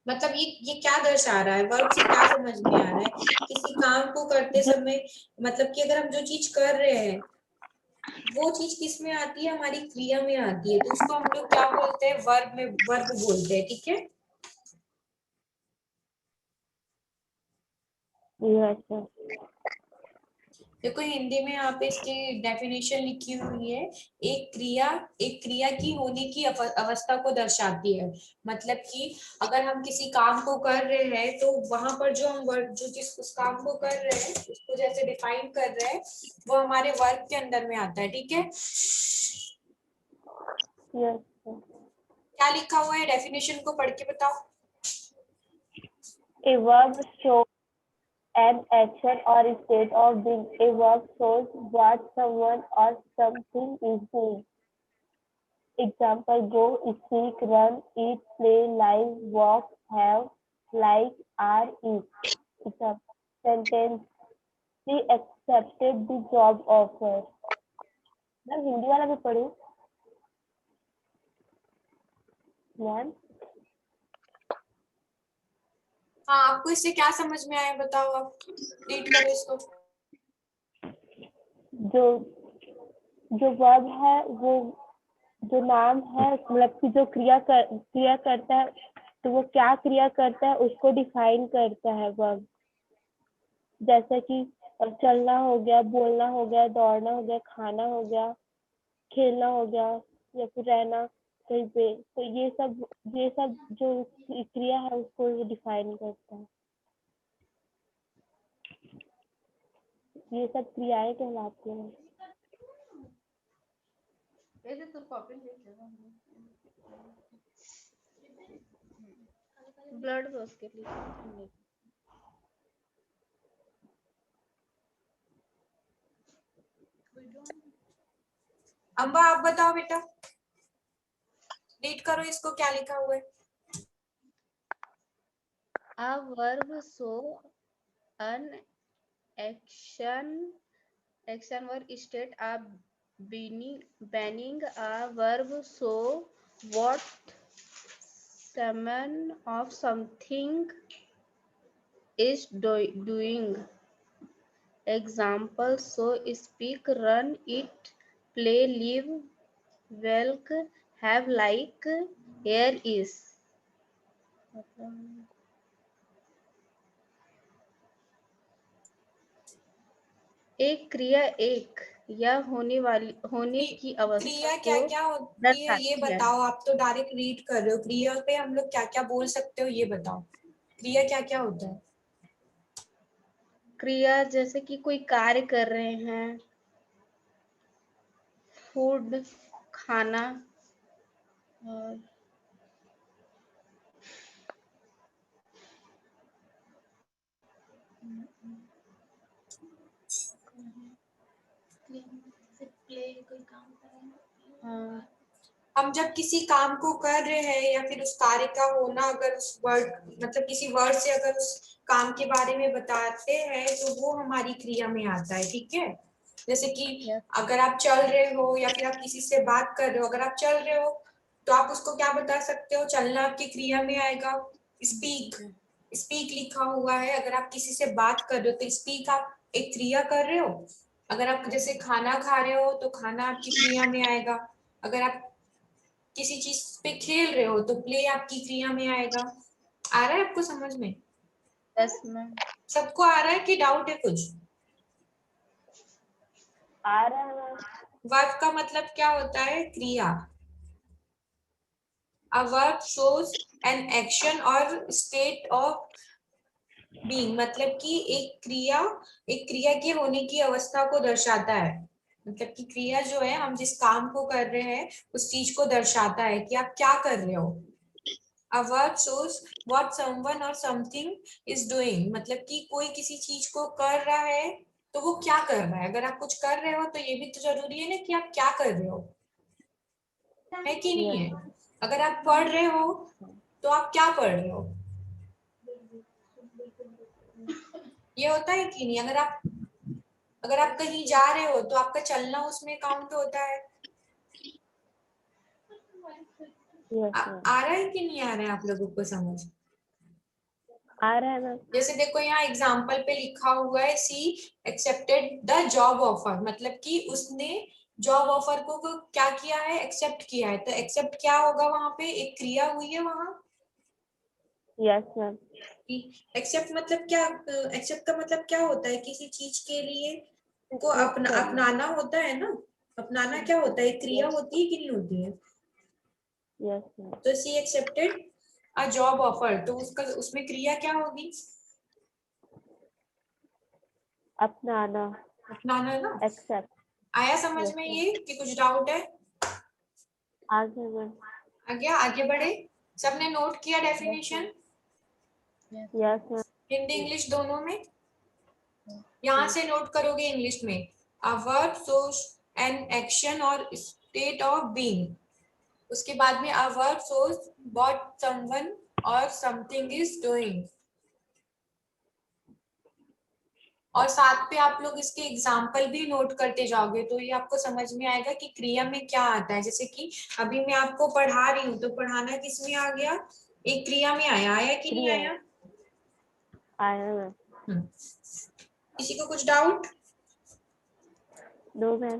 मतलब ये क्या दर्शा रहा है? वर्ब से क्या समझ में आ रहा है? किसी काम को करते समय, मतलब कि अगर हम जो चीज कर रहे हैं वो चीज किस में आती है? हमारी क्रिया में आती है, तो उसको हम लोग क्या बोलते हैं? वर्ब में वर्ब बोलते हैं, ठीक है। देखो हिंदी में यहाँ पे इसकी डेफिनेशन लिखी हुई है। एक क्रिया की होने की अवस्था को दर्शाती है। मतलब कि अगर हम किसी काम को कर रहे हैं तो वहां पर जो हम वर्ब, जो जिस उस काम को कर रहे हैं उसको जैसे डिफाइन कर रहे हैं वो हमारे वर्ब के अंदर में आता है, ठीक है। क्या लिखा हुआ है? डेफिनेशन को पढ़ के बताओ। A verb shows an action or state of being. A verb shows what someone or something is doing. Example: go, speak, run, eat, play, lie, walk, have, like, are, is. Example sentence: He accepted the job offer. Ma'am Hindi वाला भी पढ़ो ma'am. हाँ, आपको इससे क्या समझ में आया बताओ, आप रीड करो इसको। जो जो वर्ब है वो जो नाम है, मतलब कि जो क्रिया करता है, तो वो क्या क्रिया करता है उसको डिफाइन करता है वर्ब। जैसे कि चलना हो गया, बोलना हो गया, दौड़ना हो गया, खाना हो गया, खेलना हो गया, या फिर रहना कहीं पे, तो ये सब जो क्रिया है उसको डिफाइन करता है। ये सब क्रियाएं कहलाती हैं। ब्लड वॉश के लिए अम्बा आप बताओ बेटा, रीड करो इसको, क्या लिखा हुआ है? A verb show an action or state a being. A verb show what someone of something is doing. Example: so, speak, run, eat, play, live, walk, have, like, here, is. एक क्रिया एक या होने की अवस्था क्रिया क्या को क्या होती है ये दर्शाती है। बताओ। आप तो डायरेक्ट रीड कर रहे हो, क्रिया पे हम लोग क्या क्या बोल सकते हो ये बताओ। क्रिया क्या क्या होता है? क्रिया जैसे कि कोई कार्य कर रहे हैं, फूड खाना, और हाँ, हम जब किसी काम को कर रहे हैं या फिर उस कार्य का होना, अगर उस वर्ड मतलब किसी वर्ड से अगर उस काम के बारे में बताते हैं तो वो हमारी क्रिया में आता है, ठीक है। जैसे कि अगर आप चल रहे हो या फिर आप किसी से बात कर रहे हो, अगर आप चल रहे हो तो आप उसको क्या बता सकते हो? चलना आपकी क्रिया में आएगा। स्पीक, स्पीक लिखा हुआ है। अगर आप किसी से बात कर रहे हो तो स्पीक आप एक क्रिया कर रहे हो। अगर आप जैसे खाना खा रहे हो तो खाना आपकी क्रिया में आएगा। अगर आप किसी चीज पे खेल रहे हो तो प्ले आपकी क्रिया में आएगा। आ रहा है आपको समझ में? सबको आ रहा है कि डाउट है कुछ? आ रहा है। वर्ब का मतलब क्या होता है? क्रिया। A verb shows an action or state of being, मतलब कि एक क्रिया के होने की अवस्था को दर्शाता है। मतलब कि क्रिया जो है, हम जिस काम को कर रहे हैं उस चीज को दर्शाता है कि आप क्या कर रहे हो। A verb shows what someone or something is doing, मतलब कि कोई किसी चीज को कर रहा है तो वो क्या कर रहा है। अगर आप कुछ कर रहे हो तो ये भी तो जरूरी है ना कि आप क्या कर रहे हो, है कि नहीं है? अगर आप पढ़ रहे हो तो आप क्या पढ़ रहे हो, ये होता है कि नहीं? अगर आप कहीं जा रहे हो तो आपका चलना उसमें काउंट होता है। आ रहा है कि नहीं आ रहा है आप लोगों को समझ? आ रहा है। जैसे देखो यहाँ एग्जाम्पल पे लिखा हुआ है, सी एक्सेप्टेड द जॉब ऑफर, मतलब कि उसने जॉब ऑफर को क्या किया है? एक्सेप्ट किया है। तो एक्सेप्ट क्या होगा? वहां पे एक क्रिया हुई है वहां। Yes ma'am. एक्सेप्ट मतलब क्या? एक्सेप्ट का मतलब क्या होता है? किसी चीज के लिए को अपनाना होता है ना। अपनाना क्या होता है? क्रिया होती है कि नहीं होती है? Yes ma'am. तो सी एक्सेप्टेड अ जॉब ऑफर, तो उसमें क्रिया क्या होगी? अपनाना। अपनाना ना। एक्सेप्ट। आया समझ में ये कि कुछ डाउट है? आगे मैम। आगे बढ़े। सबने नोट किया definition? Yes ma'am. Hindi English दोनों में? यहाँ से नोट करोगे इंग्लिश में। A verb shows an action और स्टेट ऑफ बीइंग। उसके बाद में a verb shows what someone और समथिंग इज डूइंग। और साथ पे आप लोग इसके एग्जाम्पल भी नोट करते जाओगे तो ये आपको समझ में आएगा कि क्रिया में क्या आता है। जैसे कि अभी मैं आपको पढ़ा रही हूँ तो पढ़ाना किस में आ गया? एक क्रिया में आया। आया कि नहीं आया? आया मैम। किसी को कुछ डाउट? No ma'am.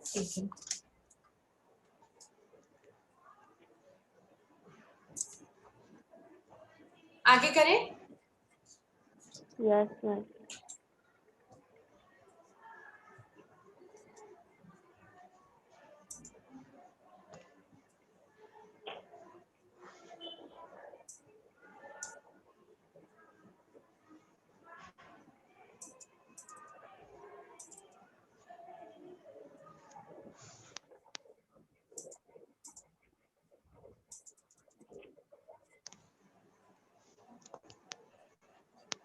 ठीक है। आगे करें? Yes ma'am.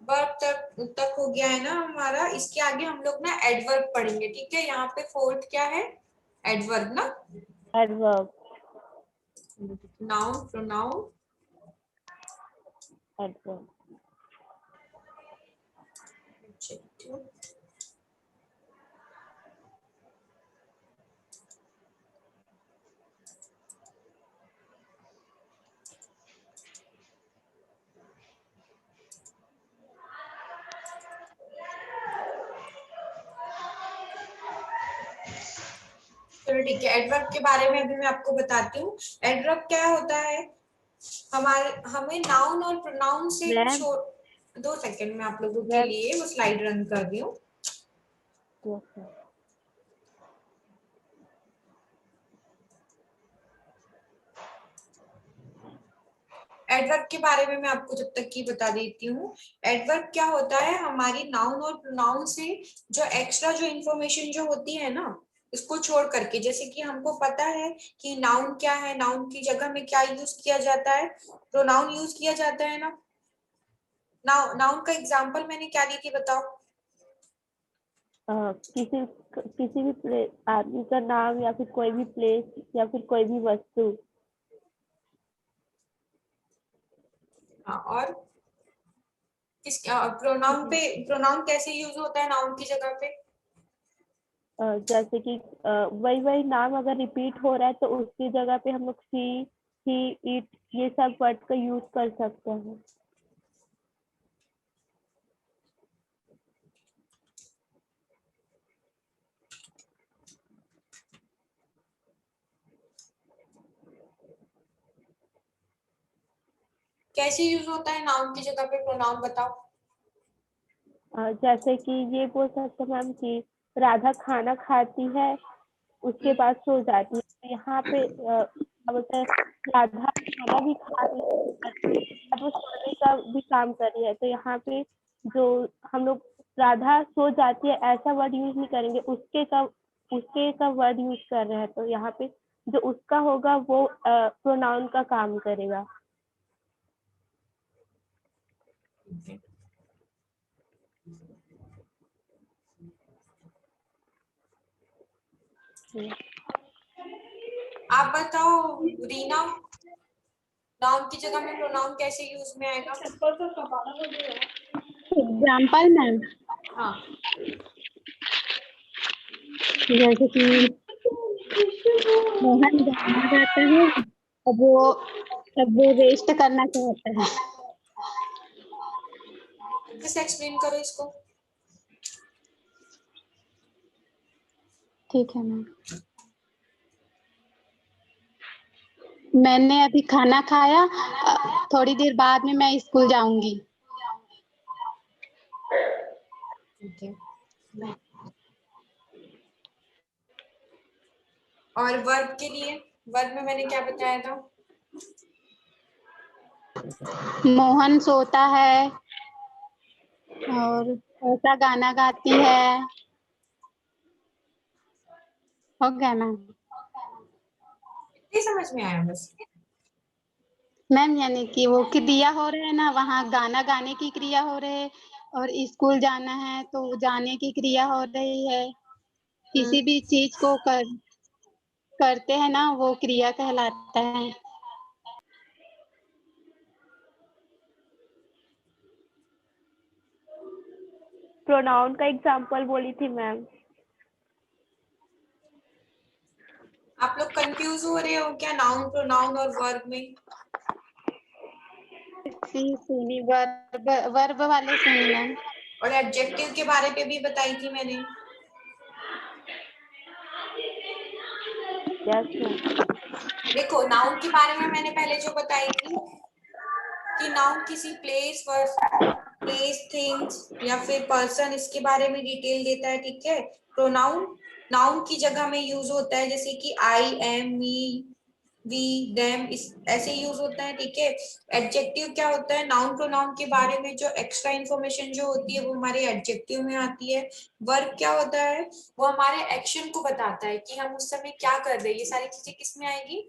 वर्ब तक हो गया है ना हमारा। इसके आगे हम लोग ना एडवर्ब पढ़ेंगे, ठीक है। यहाँ पे फोर्थ क्या है? एडवर्ब ना। Adverb. Noun, pronoun, adverb. Adjective, चलो ठीक है। एडवर्ब के बारे में अभी मैं आपको बताती हूँ। एडवर्ब क्या होता है? हमें नाउन और प्रोनाउन से 2 सेकंड में आप लोगों के लिए वो स्लाइड रन कर रही हूँ। Yes, sir. एडवर्ब के बारे में मैं आपको जब तक की बता देती हूँ। एडवर्ब क्या होता है, हमारी नाउन और प्रोनाउन से जो एक्स्ट्रा जो इंफॉर्मेशन जो होती है ना, इसको छोड़ करके, जैसे कि हमको पता है कि नाउन क्या है, नाउन की जगह में क्या यूज किया जाता है, प्रोनाउन यूज किया जाता है ना। नाउन का एग्जांपल मैंने क्या ली थी बताओ। किसी भी आदमी का नाम या फिर कोई भी प्लेस या फिर कोई भी वस्तु। हाँ, और किस प्रोनाउन कैसे यूज होता है नाउन की जगह पे? जैसे कि वही नाम अगर रिपीट हो रहा है तो उसकी जगह पे हम लोग सी, ही, इट ये सब वर्ड का यूज कर सकते हैं। कैसे यूज होता है नाउन की जगह पे प्रोनाउन बताओ। जैसे कि ये बोल सकते हैं मैम कि राधा खाना खाती है, उसके बाद सो जाती है। तो यहाँ पे क्या बोलते हैं, राधा खाना भी खा रही है, वो सोने का भी काम कर रही है। तो यहाँ पे जो हम लोग राधा सो जाती है ऐसा वर्ड यूज नहीं करेंगे, उसके का वर्ड यूज कर रहे हैं। तो यहाँ पे जो उसका होगा वो प्रोनाउन का काम करेगा। आप बताओ रीना, नाउन की जगह में प्रोनाउन कैसे यूज में आएगा? एग्जाम्पल मैम, हाँ, जैसे कि मोहन गाना गाता है, अब वो रेस्ट करना चाहता है। जस्ट एक्सप्लेन करो इसको। ठीक है मैम। मैंने अभी खाना खाया, थोड़ी देर बाद में मैं स्कूल जाऊंगी। ठीक है। और वर्ब के लिए, वर्ब में मैंने क्या बताया था? मोहन सोता है और ऐसा गाना गाती है। हो गया मैम। ये समझ में आया बस। मैम यानी कि वो क्रिया हो रहे है ना, वहाँ गाना गाने की क्रिया हो रही है और स्कूल जाना है तो जाने की क्रिया हो रही है। किसी भी चीज को करते हैं ना, वो क्रिया कहलाता है। प्रोनाउन का एग्जांपल बोली थी मैम। आप लोग कंफ्यूज हो रहे हो क्या नाउन प्रोनाउन और वर्ब में? सुनी वर्ब वाले सुनी मैम। और एडजेक्टिव के बारे पे भी बताई थी मैंने। देखो नाउन के बारे में मैंने पहले जो बताई थी कि नाउन किसी प्लेस थिंग्स या फिर पर्सन, इसके बारे में डिटेल देता है, ठीक है। प्रोनाउन नाउन की जगह में यूज होता है, जैसे कि आई, एम, मी, वी, देम, इस ऐसे यूज होता है, ठीक है। एडजेक्टिव क्या होता है, नाउन प्रोनाउन के बारे में जो एक्स्ट्रा इंफॉर्मेशन जो होती है वो हमारे एडजेक्टिव में आती है। वर्ब क्या होता है, वो हमारे एक्शन को बताता है कि हम उस समय क्या कर रहे हैं। ये सारी चीजें किस में आएगी,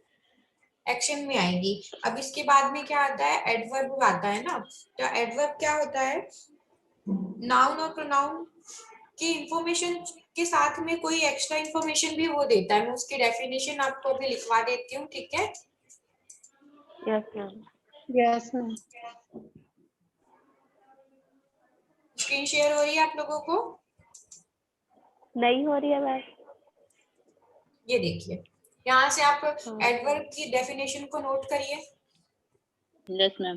एक्शन में आएगी। अब इसके बाद में क्या आता है, एडवर्ब आता है ना। तो एडवर्ब क्या होता है, नाउन और प्रोनाउन की इंफॉर्मेशन के साथ में कोई एक्स्ट्रा इंफॉर्मेशन भी वो देता है। मैं उसकी डेफिनेशन आपको अभी लिखवा देती हूँ, ठीक है। Yes ma'am. Yes ma'am. Screen share हो रही है आप लोगों को? नहीं हो रही है मैम। ये देखिए, यहाँ से आप एडवर्ब की डेफिनेशन को नोट करिए। Yes ma'am.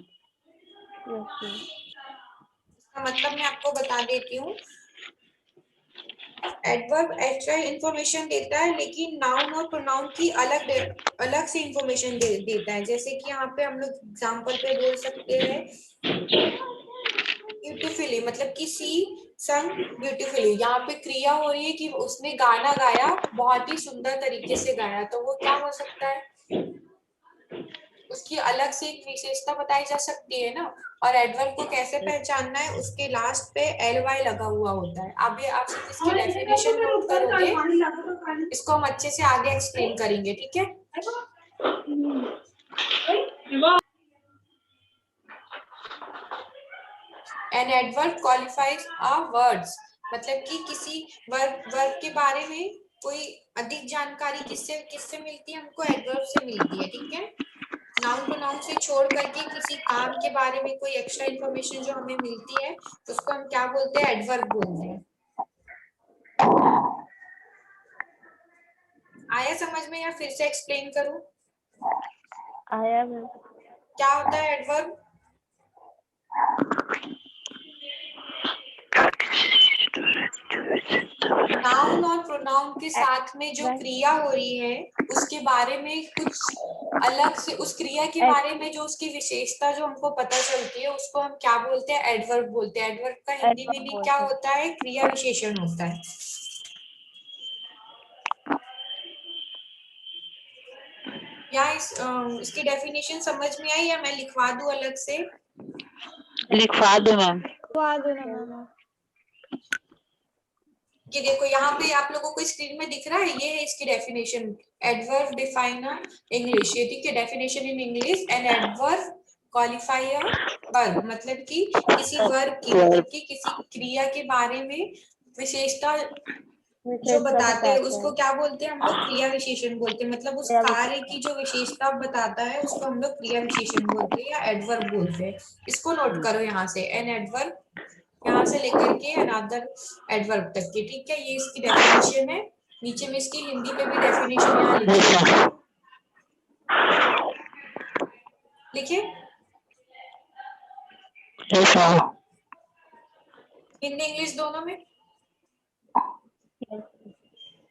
इसका मतलब मैं आपको बता देती हूँ। एडवर्ब एक्स्ट्रा इंफॉर्मेशन देता है, लेकिन नाउन और प्रोनाउन की अलग से इंफॉर्मेशन देता है। जैसे कि यहाँ पे हम लोग एग्जांपल पे बोल सकते हैं ब्यूटीफुली, मतलब कि सी संग ब्यूटीफुली, यहाँ पे क्रिया हो रही है कि उसने गाना गाया, बहुत ही सुंदर तरीके से गाया, तो वो क्या हो सकता है, उसकी अलग से एक विशेषता बताई जा सकती है ना। और एडवर्ब को कैसे पहचानना है, उसके लास्ट पे ly लगा हुआ होता है। अभी आप सिर्फ इसकी डेफिनेशन नोट करोगे, इसको हम अच्छे से आगे एक्सप्लेन करेंगे, ठीक है। An adverb qualifies a words, मतलब कि किसी वर्ब के बारे में कोई अधिक जानकारी किससे मिलती है, हमको एडवर्ब से मिलती है, ठीक है। नाउन प्रोनाउन से छोड़ करके किसी काम के बारे में कोई एक्स्ट्रा इन्फॉर्मेशन जो हमें मिलती है, उसको हम क्या बोलते हैं, एडवर्ब बोलते हैं। आया समझ में या फिर से एक्सप्लेन करूं? आया। क्या होता है एडवर्ब? नाउन और प्रोनाउन के साथ में जो क्रिया हो रही है, उसके बारे में कुछ अलग से, उस क्रिया के बारे में जो उसकी विशेषता जो हमको पता चलती है, उसको हम क्या बोलते हैं, एडवर्ब बोलते हैं। एडवर्ब का हिंदी मीनिंग क्या होता है, क्रिया विशेषण होता है। या इसकी डेफिनेशन समझ में आई या मैं लिखवा दूं अलग से? लिखवा दो मैम। कि देखो यहाँ पे आप लोगों को स्क्रीन में दिख रहा है, ये है इसकी डेफिनेशन। एडवर्ब डिफाइन इंग्लिश, ये ठीक है, definition in English. An adverb qualify a verb, मतलब कि किसी वर्ब की, मतलब कि किसी क्रिया के बारे में विशेषता जो बताते हैं, उसको क्या बोलते हैं हम लोग, क्रिया विशेषण बोलते हैं। मतलब उस कार्य की जो विशेषता बताता है, उसको हम लोग क्रिया विशेषण बोलते हैं या एडवर्ब बोलते हैं। इसको नोट करो यहाँ से, एन एडवर्ब यहाँ से लेकर के अनदर एडवर्ब तक की, ठीक है। ये इसकी डेफिनेशन है, नीचे में इसकी हिंदी में भी डेफिनेशन यहाँ लिखी लिखे, हिंदी इंग्लिश दोनों में।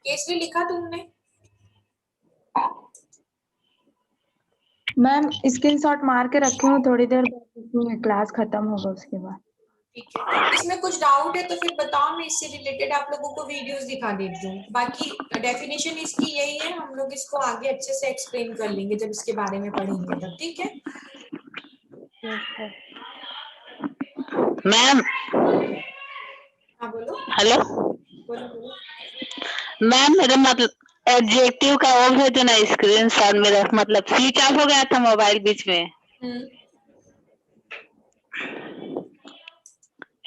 केसरी लिखा तुमने? मैम स्क्रीनशॉट मार के रखी हूँ, थोड़ी देर बाद क्लास खत्म होगा उसके बाद। ठीक है, इसमें कुछ डाउट है तो फिर बताओ, मैं इससे रिलेटेड आप लोगों को वीडियोस दिखा देती हूँ। बाकी डेफिनेशन इसकी यही है, हम लोग इसको आगे अच्छे से एक्सप्लेन कर लेंगे जब इसके बारे में पढ़ेंगे तब, ठीक है मैम। हाँ बोलो। हेलो बोलो। मैम, मेरा मतलब एडजेक्टिव का वो है जो ना स्क्रीनशॉट मेरा मतलब स्विच ऑफ हो गया था मोबाइल बीच में।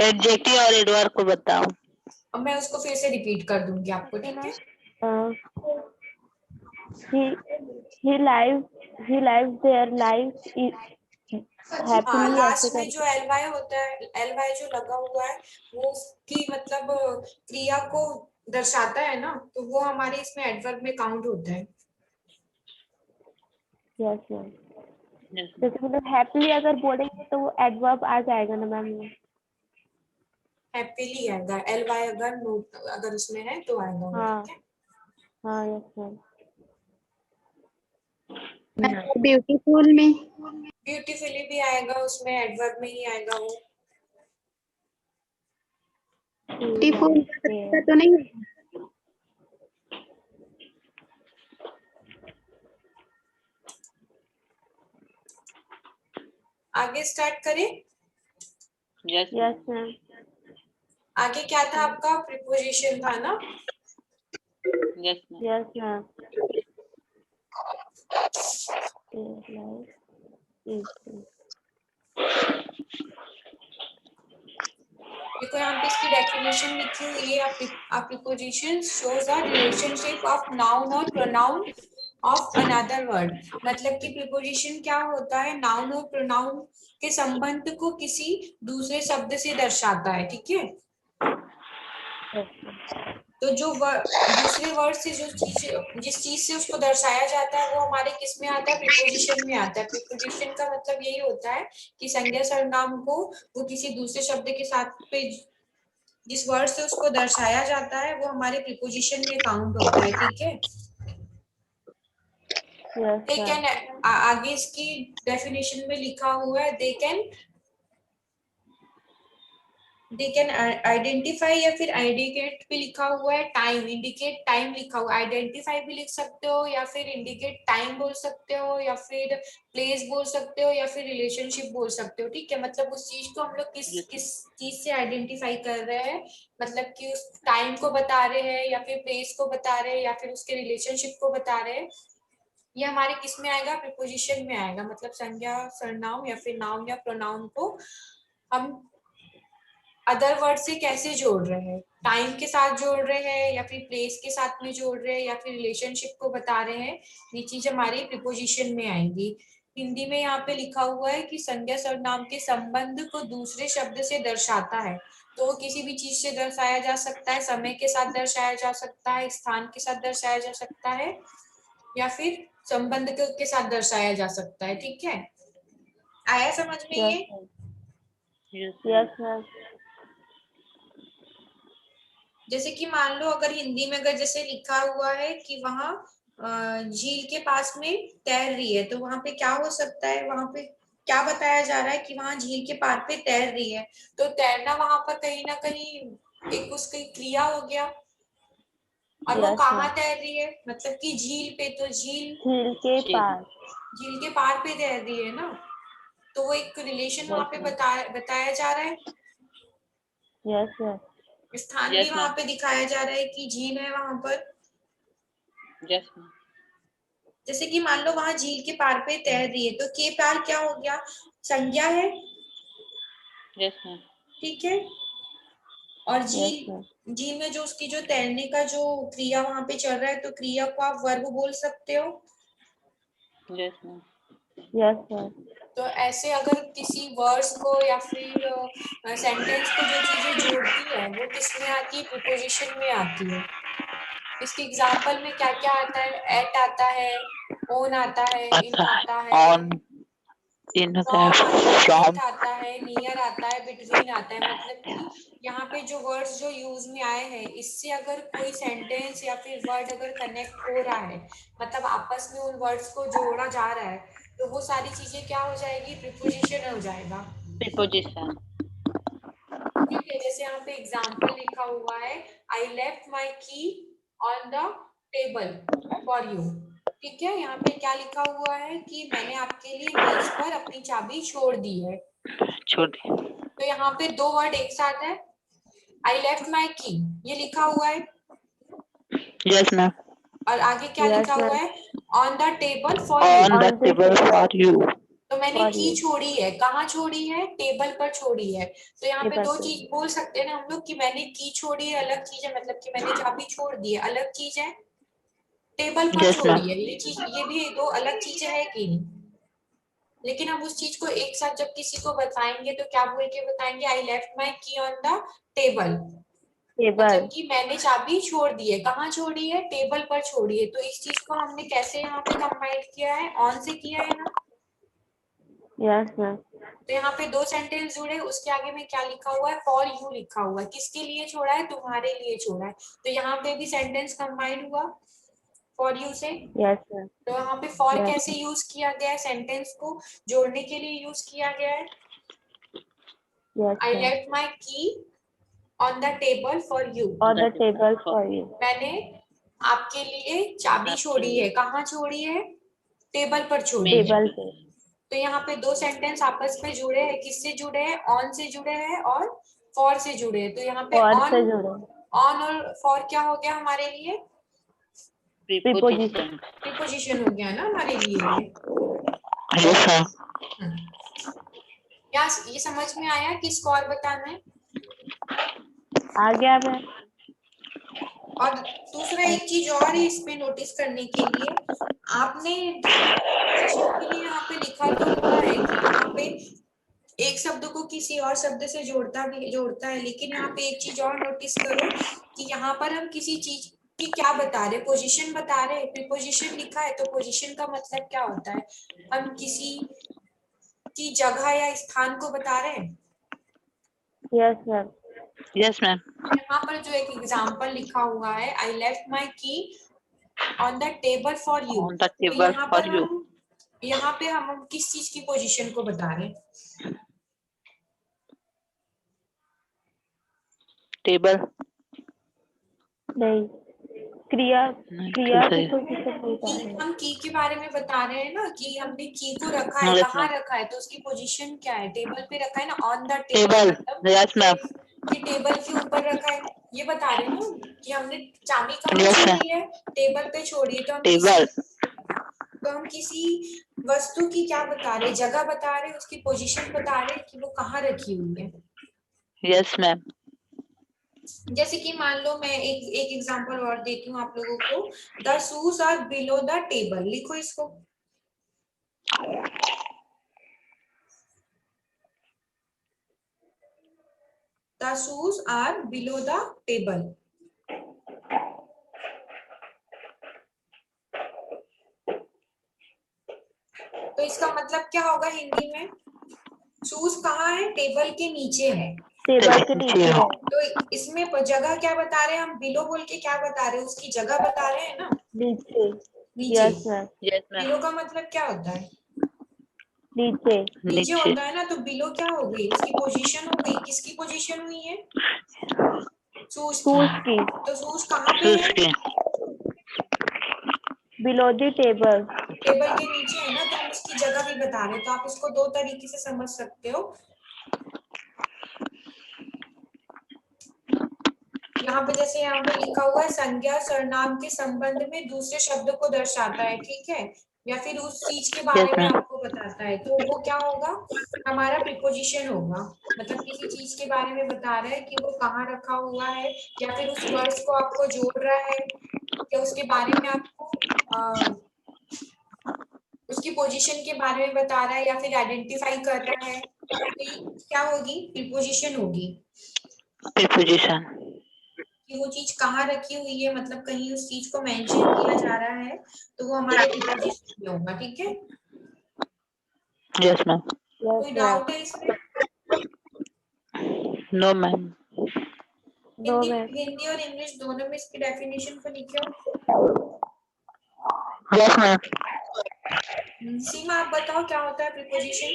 एडजेक्टिव और एडवर्ब को बताओ। अब मैं उसको फिर से रिपीट कर दूंगी आपको, ठीक है। he lives their life हाँ, happily, लास्ट में जो ly होता है, ly जो लगा हुआ है, वो उसकी मतलब क्रिया को दर्शाता है ना, तो वो हमारे इसमें एडवर्ब में काउंट होता है। Yes ma'am. जैसे मतलब हैप्पीली अगर बोलेंगे तो वो एडवर्ब आ जाएगा ना मैम? हैप्पीली आएगा, ly अगर उसमें है तो आएगा, हाँ ठीक है। हाँ यस मैम। ब्यूटीफुल में ब्यूटीफुली भी आएगा, उसमें एडवर्ब में ही आएगा वो। ब्यूटीफुल तो नहीं है। आगे स्टार्ट करें? Yes ma'am. आगे क्या था आपका, प्रीपोजिशन था ना? Yes ma'am. देखो यहाँ पे इसकी डेफिनेशन लिखी हुई है, preposition shows a relationship of noun और प्रोनाउन ऑफ अनदर वर्ड। मतलब कि प्रीपोजिशन क्या होता है, नाउन और प्रोनाउन के संबंध को किसी दूसरे शब्द से दर्शाता है, ठीक है। तो जो दूसरे वर्ड से जिस चीज से उसको दर्शाया जाता है, वो हमारे किस में आता है, प्रीपोजिशन में आता है। प्रीपोजिशन का मतलब यही होता है कि संज्ञा सर्वनाम को वो किसी दूसरे शब्द के साथ पे जिस वर्ड से उसको दर्शाया जाता है, वो हमारे प्रीपोजिशन में काउंट होता है, ठीक है। दे कैन, आगे इसकी डेफिनेशन में लिखा हुआ है, they can they can identify या फिर इंडिकेट भी लिखा हुआ है, टाइम इंडिकेट टाइम लिखा हुआ है, आइडेंटिफाई भी लिख सकते हो या फिर इंडिकेट टाइम बोल सकते हो या फिर प्लेस बोल सकते हो या फिर रिलेशनशिप बोल सकते हो। ठीक है, मतलब उस चीज को हम लोग किस चीज से आइडेंटिफाई कर रहे हैं, मतलब कि उस टाइम को बता रहे हैं या फिर प्लेस को बता रहे हैं या फिर उसके रिलेशनशिप को बता रहे हैं। ये हमारे किस में आएगा, प्रीपोजिशन में आएगा, मतलब संज्ञा सर्वनाम या फिर नाउन या प्रोनाउन को हम अदर वर्ड से कैसे जोड़ रहे हैं, टाइम के साथ जोड़ रहे हैं या फिर प्लेस के साथ में जोड़ रहे हैं या फिर रिलेशनशिप को बता रहे हैं, ये चीज हमारी प्रीपोजिशन में आएंगी। हिंदी में यहाँ पे लिखा हुआ है कि संज्ञा सर्वनाम के संबंध को दूसरे शब्द से दर्शाता है, तो वो किसी भी चीज से दर्शाया जा सकता है, समय के साथ दर्शाया जा सकता है, स्थान के साथ दर्शाया जा सकता है या फिर संबंध के साथ दर्शाया जा सकता है। ठीक है, आया समझ में ये? Yes ma'am. जैसे कि मान लो अगर हिंदी में अगर जैसे लिखा हुआ है कि वहां झील के पास में तैर रही है, तो वहां पे क्या हो सकता है, वहां पे क्या बताया जा रहा है कि वहां झील के पार पे तैर रही है, तो तैरना वहां पर कहीं ना कहीं एक उसकी क्रिया हो गया, और वो कहाँ तैर रही है, मतलब कि झील पे, तो झील के पास, झील के पार पे तैर रही है ना, तो वो एक रिलेशन वहां पे बताया जा रहा है। Yes ma'am. स्थान भी वहां पे दिखाया जा रहा है कि झील है वहां पर। जैसे कि मान लो वहां झील के पार पे तैर रही है, तो के पार क्या हो गया, संज्ञा है। ठीक है, और झील में जो उसकी जो तैरने का जो क्रिया वहां पे चल रहा है, तो क्रिया को आप वर्ब बोल सकते हो। Yes ma'am. तो ऐसे अगर किसी वर्ड्स को या फिर सेंटेंस को जो चीजें जोड़ती है वो किस में आती है, प्रीपोजिशन में आती है। इसके एग्जांपल में क्या क्या आता है, एट आता है, ओन आता है, इन आता है, फ्रॉम आता है, नियर आता है, बिटवीन आता है। मतलब कि यहाँ पे जो वर्ड्स जो यूज में आए हैं, इससे अगर कोई सेंटेंस या फिर वर्ड अगर कनेक्ट हो रहा है, मतलब आपस में उन वर्ड्स को जोड़ा जा रहा है, तो वो सारी चीजें क्या हो जाएगी, प्रीपोजिशन हो जाएगा। प्रीपोजिशन। ठीक है, जैसे यहाँ पे एग्जाम्पल लिखा हुआ है, आई लेफ्ट माई की on the table for you. ठीक है, यहाँ पे क्या लिखा हुआ है कि मैंने आपके लिए मेज पर अपनी चाबी छोड़ दी है। तो यहाँ पे दो वर्ड एक साथ है, आई लेफ्ट माई की, ये लिखा हुआ है। Yes ma'am. और आगे क्या लिखा हुआ है, on the table for you. तो मैंने की छोड़ी है, कहाँ छोड़ी है, टेबल पर छोड़ी है। तो यहाँ पे दो चीज बोल सकते हैं ना हम लोग कि मैंने की छोड़ी है अलग चीज है, मतलब कि मैंने चाबी छोड़ दी है अलग चीज है, टेबल पर छोड़ी है ये चीज, ये भी दो अलग चीजें है कि नहीं। लेकिन हम उस चीज को एक साथ जब किसी को बताएंगे तो क्या बोल के बताएंगे, आई लेफ्ट माई की ऑन द टेबल, मतलब कि मैंने चाबी छोड़ दी है, कहाँ छोड़ी है, टेबल पर छोड़ी है। तो इस चीज को हमने कैसे यहाँ पे कंबाइन किया है, ऑन से किया है ना। Yes ma'am. तो यहाँ पे दो सेंटेंस जुड़े, उसके आगे में क्या लिखा हुआ है, फॉर यू लिखा हुआ है, किसके लिए छोड़ा है, तुम्हारे लिए छोड़ा है। तो यहाँ पे भी सेंटेंस कंबाइन हुआ फॉर यू से। Yes ma'am. तो यहाँ पे फॉर कैसे यूज किया गया है, सेंटेंस को जोड़ने के लिए यूज किया गया है। आई लेफ्ट माई की on the table for you, on the table for you. मैंने आपके लिए चाबी छोड़ी है, कहाँ छोड़ी है, टेबल पर छोड़ी है। टेबल पे। तो यहाँ पे दो सेंटेंस आपस में जुड़े हैं, किससे जुड़े हैं, ऑन से जुड़े हैं और फॉर से जुड़े हैं। तो यहाँ पे ऑन और फॉर क्या हो गया हमारे लिए, प्रीपोजिशन हो गया ना हमारे लिए। क्या ये समझ में आया, किसको और बताना है, आ गया मैं। और दूसरा एक चीज और है इसमें नोटिस करने के लिए, आपने प्रीपोजिशन के लिए यहाँ पे लिखा तो हुआ है कि यहाँ पे एक शब्द को किसी और शब्द से जोड़ता है, लेकिन यहाँ पे एक चीज और नोटिस करो कि यहाँ पर हम किसी चीज की क्या बता रहे, पोजीशन बता रहे हैं। प्रीपोजिशन लिखा है तो पोजीशन का मतलब क्या होता है, हम किसी की जगह या स्थान को बता रहे हैं। Yes ma'am. Yes ma'am. यहाँ पर जो एक एग्जाम्पल लिखा हुआ है, आई लेफ्ट माई की on the table for you, यहाँ पे हम किस चीज की पोजीशन को बता रहे हैं, टेबल नहीं, क्रिया नहीं क्रिया तो की सही। कोई दिक्कत नहीं बता रहे। हम की के बारे में बता रहे हैं ना कि हमने की को रखा है, Yes, कहाँ ma'am. रखा है, तो उसकी पोजीशन क्या है, टेबल पे रखा है ना, ऑन द टेबल, टेबल मतलब यस मैम कि टेबल के ऊपर रखा है, ये बता रहे हैं ना कि हमने चाबी कहाँ Yes, ma'am. छोड़ी है, टेबल पे छोड़ी है, टेबल तो हम किसी वस्तु की क्या बता रहे हैं, जगह बता रहे हैं, उसकी पोजीशन बता रहे हैं कि वो कहाँ रखी हुई है। यस मैम जैसे कि मान लो मैं एक एग्जांपल और देती हूँ आप लोगों को, the shoes are below the table, लिखो इसको। The shoes are below the table. तो इसका मतलब क्या होगा हिंदी में, शूज कहाँ है, टेबल के नीचे है, टेबल के नीचे है। तो इसमें जगह क्या बता रहे हैं हम, बिलो बोल के क्या बता रहे हैं, उसकी जगह बता रहे हैं ना, नीचे। नीचे। Yes ma'am. Yes ma'am below का मतलब क्या होता है, नीचे। नीचे होता है ना, तो बिलो क्या हो गई, उसकी पोजीशन हो गई, किसकी पोजीशन हुई है, शूज शूज की। तो शूज कहाँ पे है, बिलो द टेबल। टेबल के नीचे है ना, तो हम उसकी जगह भी बता रहे हैं, तो आप इसको दो तरीके से समझ सकते हो। यहाँ पे जैसे यहाँ पे लिखा हुआ है, संज्ञा सर्वनाम के संबंध में दूसरे शब्द को दर्शाता है, ठीक है, या फिर उस चीज के बारे में आपको बताता है, तो वो क्या होगा, हमारा प्रीपोजिशन होगा, मतलब किसी चीज के बारे में बता रहा है कि वो कहाँ रखा हुआ है, या फिर उस वर्ड्स को आपको जोड़ रहा है, या उसके बारे में आपको उसकी पोजीशन के बारे में बता रहा है, या फिर आइडेंटिफाई कर रहा है, तो ये क्या होगी, प्रीपोजिशन होगी, प्रीपोजिशन कि वो चीज कहाँ रखी हुई है, मतलब कहीं उस चीज को मेंशन किया जा रहा है, तो वो हमारे प्रीपोजिशन में होगा, ठीक है। यस मैम कोई डाउट है इसमें, नो मैम हिंदी और इंग्लिश दोनों में इसकी डेफिनेशन को लिखे हो। यस मैम सीमा आप बताओ क्या होता है प्रीपोजिशन।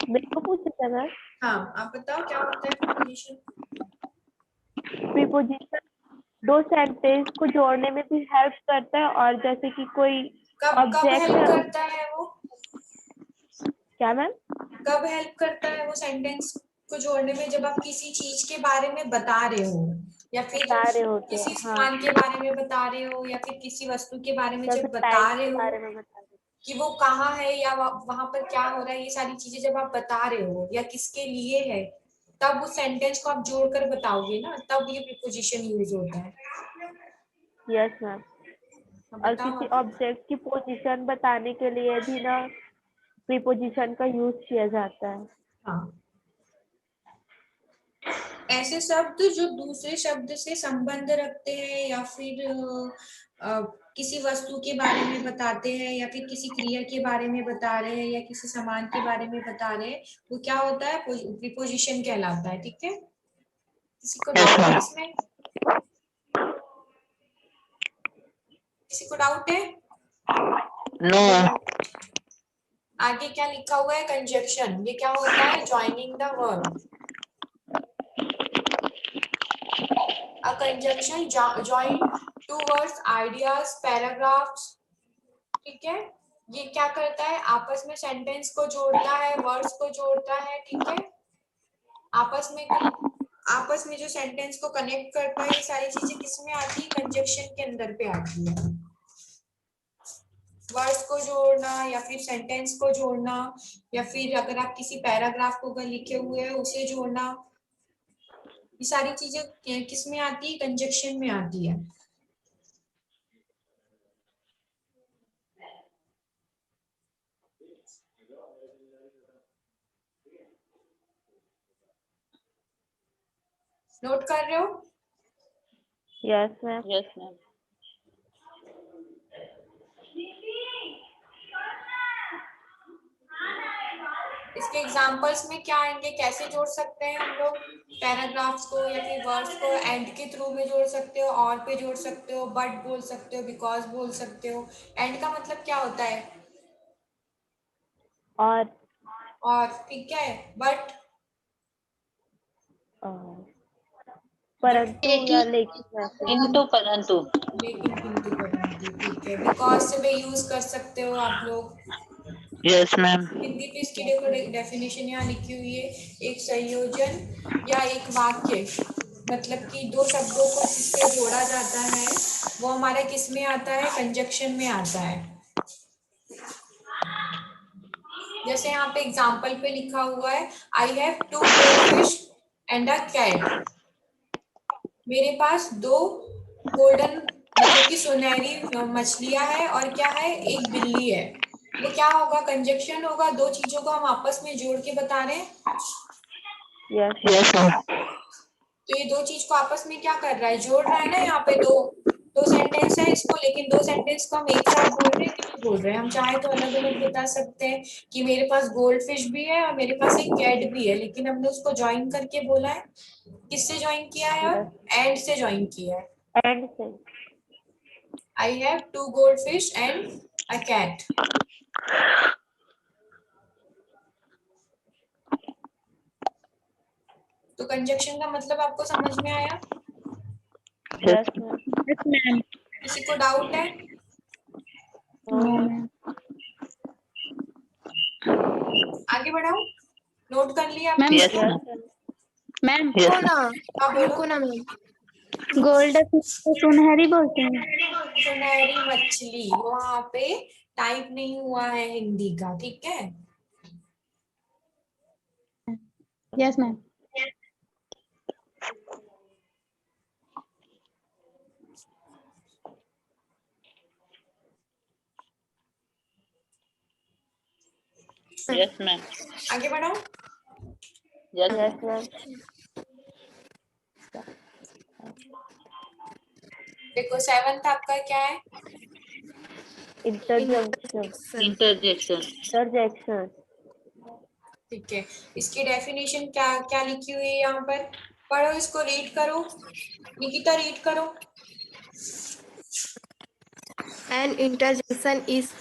मेरे को पूछ सकते हैं। हाँ आप बताओ क्या होता है प्रीपोजिशन। प्रीपोजिशन दो सेंटेंस को जोड़ने में भी हेल्प करता है, और जैसे कि कोई कब ऑब्जेक्ट हेल्प है। करता है वो, क्या मैम, कब हेल्प करता है वो सेंटेंस को जोड़ने में, जब आप किसी चीज के बारे में बता रहे हो, या फिर बता रहे होते किसी हैं। सामान के बारे में बता रहे हो, या फिर किसी वस्तु के बारे में जैसे जब बता टाइम रहे के हो बारे में बता रहे कि वो कहाँ है, या वहां पर क्या हो रहा है, ये सारी चीजें जब आप बता रहे हो या किसके लिए है, तब उस सेंटेंस को आप जोड़कर बताओगे ना, तब ये प्रीपोजिशन यूज होता है। Yes ma'am. और बताओ किसी आप। ऑब्जेक्ट की पोजीशन बताने के लिए भी ना प्रीपोजिशन का यूज किया जाता है। हाँ, ऐसे शब्द जो दूसरे शब्द से संबंध रखते हैं, या फिर किसी वस्तु के बारे में बताते हैं, या फिर किसी क्रिया के बारे में बता रहे हैं, या किसी सामान के बारे में बता रहे हैं, वो क्या होता है, प्रीपोजिशन कहलाता है, ठीक है। किसी को डाउट है इसमें, किसी को डाउट है। नो आगे क्या लिखा हुआ है, कंजक्शन, ये क्या होता है, joining the word, a conjunction join two words, ideas, paragraphs, ठीक है। ये क्या करता है, आपस में सेंटेंस को जोड़ता है, वर्ड्स को जोड़ता है, ठीक है, आपस में जो सेंटेंस को कनेक्ट करता है, ये सारी चीजें किसमें आती है, कंजक्शन के अंदर पे आती है। वर्ड्स को जोड़ना, या फिर सेंटेंस को जोड़ना, या फिर अगर आप किसी पैराग्राफ को अगर लिखे हुए हैं उसे जोड़ना, ये सारी चीजें किसमें आती है, कंजक्शन में आती है। नोट कर रहे हो। Yes ma'am. यस मैम इसके एग्जांपल्स में क्या आएंगे, कैसे जोड़ सकते हैं हम लोग पैराग्राफ्स को या फिर वर्ड्स को? एंड के थ्रू में जोड़ सकते हो, और पे जोड़ सकते हो, बट बोल सकते हो, बिकॉज बोल सकते हो। एंड का मतलब क्या होता है? और ठीक है। बट परंतु या लेकिन ऐसे। किंतु परंतु। लेकिन किंतु परंतु, ठीक है। बिकॉज से भी यूज कर सकते हो आप लोग। Yes ma'am. हिंदी पे इसकी देखो डेफिनेशन यहाँ लिखी हुई है, एक संयोजन या एक वाक्य, मतलब कि दो शब्दों को जिससे जोड़ा जाता है वो हमारे किस में आता है? कंजक्शन में आता है। जैसे यहाँ पे एग्जाम्पल पे लिखा हुआ है, I have 2 goldfish and a cat. मेरे पास 2 गोल्डन मतलब कि सुनहरी मछलियां है और क्या है? एक बिल्ली है। वो क्या होगा? कंजक्शन होगा। दो चीजों को हम आपस में जोड़ के बता रहे हैं। Yes ma'am. तो ये दो चीज को आपस में क्या कर रहा है? जोड़ रहा है ना। यहाँ पे दो सेंटेंस है इसको, लेकिन दो सेंटेंस को हम एक साथ बोल रहे हैं कि नहीं बोल रहे हैं? हम चाहे तो अलग अलग बता सकते हैं कि मेरे पास गोल्ड फिश भी है और मेरे पास एक कैट भी है, लेकिन हमने उसको ज्वाइन करके बोला है। किससे ज्वाइन किया है? और एंड से ज्वाइन किया है। एंड से। I have 2 goldfish and a cat. तो कंजक्शन का मतलब आपको समझ में आया? Yes ma'am. किसी को डाउट है? आगे बढ़ाओ। नोट कर लिया आपने? यस मैम हाँ बोलो। रुको ना मैम, गोल्ड सुनहरी बोलते हैं। सुनहरी मछली, वहां पे टाइप नहीं हुआ है हिंदी का, ठीक है? Yes ma'am. Yes ma'am. आगे बढ़ाओ। Yes ma'am. देखो 7th आपका क्या है? इंटरजेक्शन। इंटरजेक्शन। ठीक है। इसकी डेफिनेशन क्या क्या लिखी हुई है यहाँ पर? पढ़ो इसको, रीड करो। निकिता रीड करो। An interjection is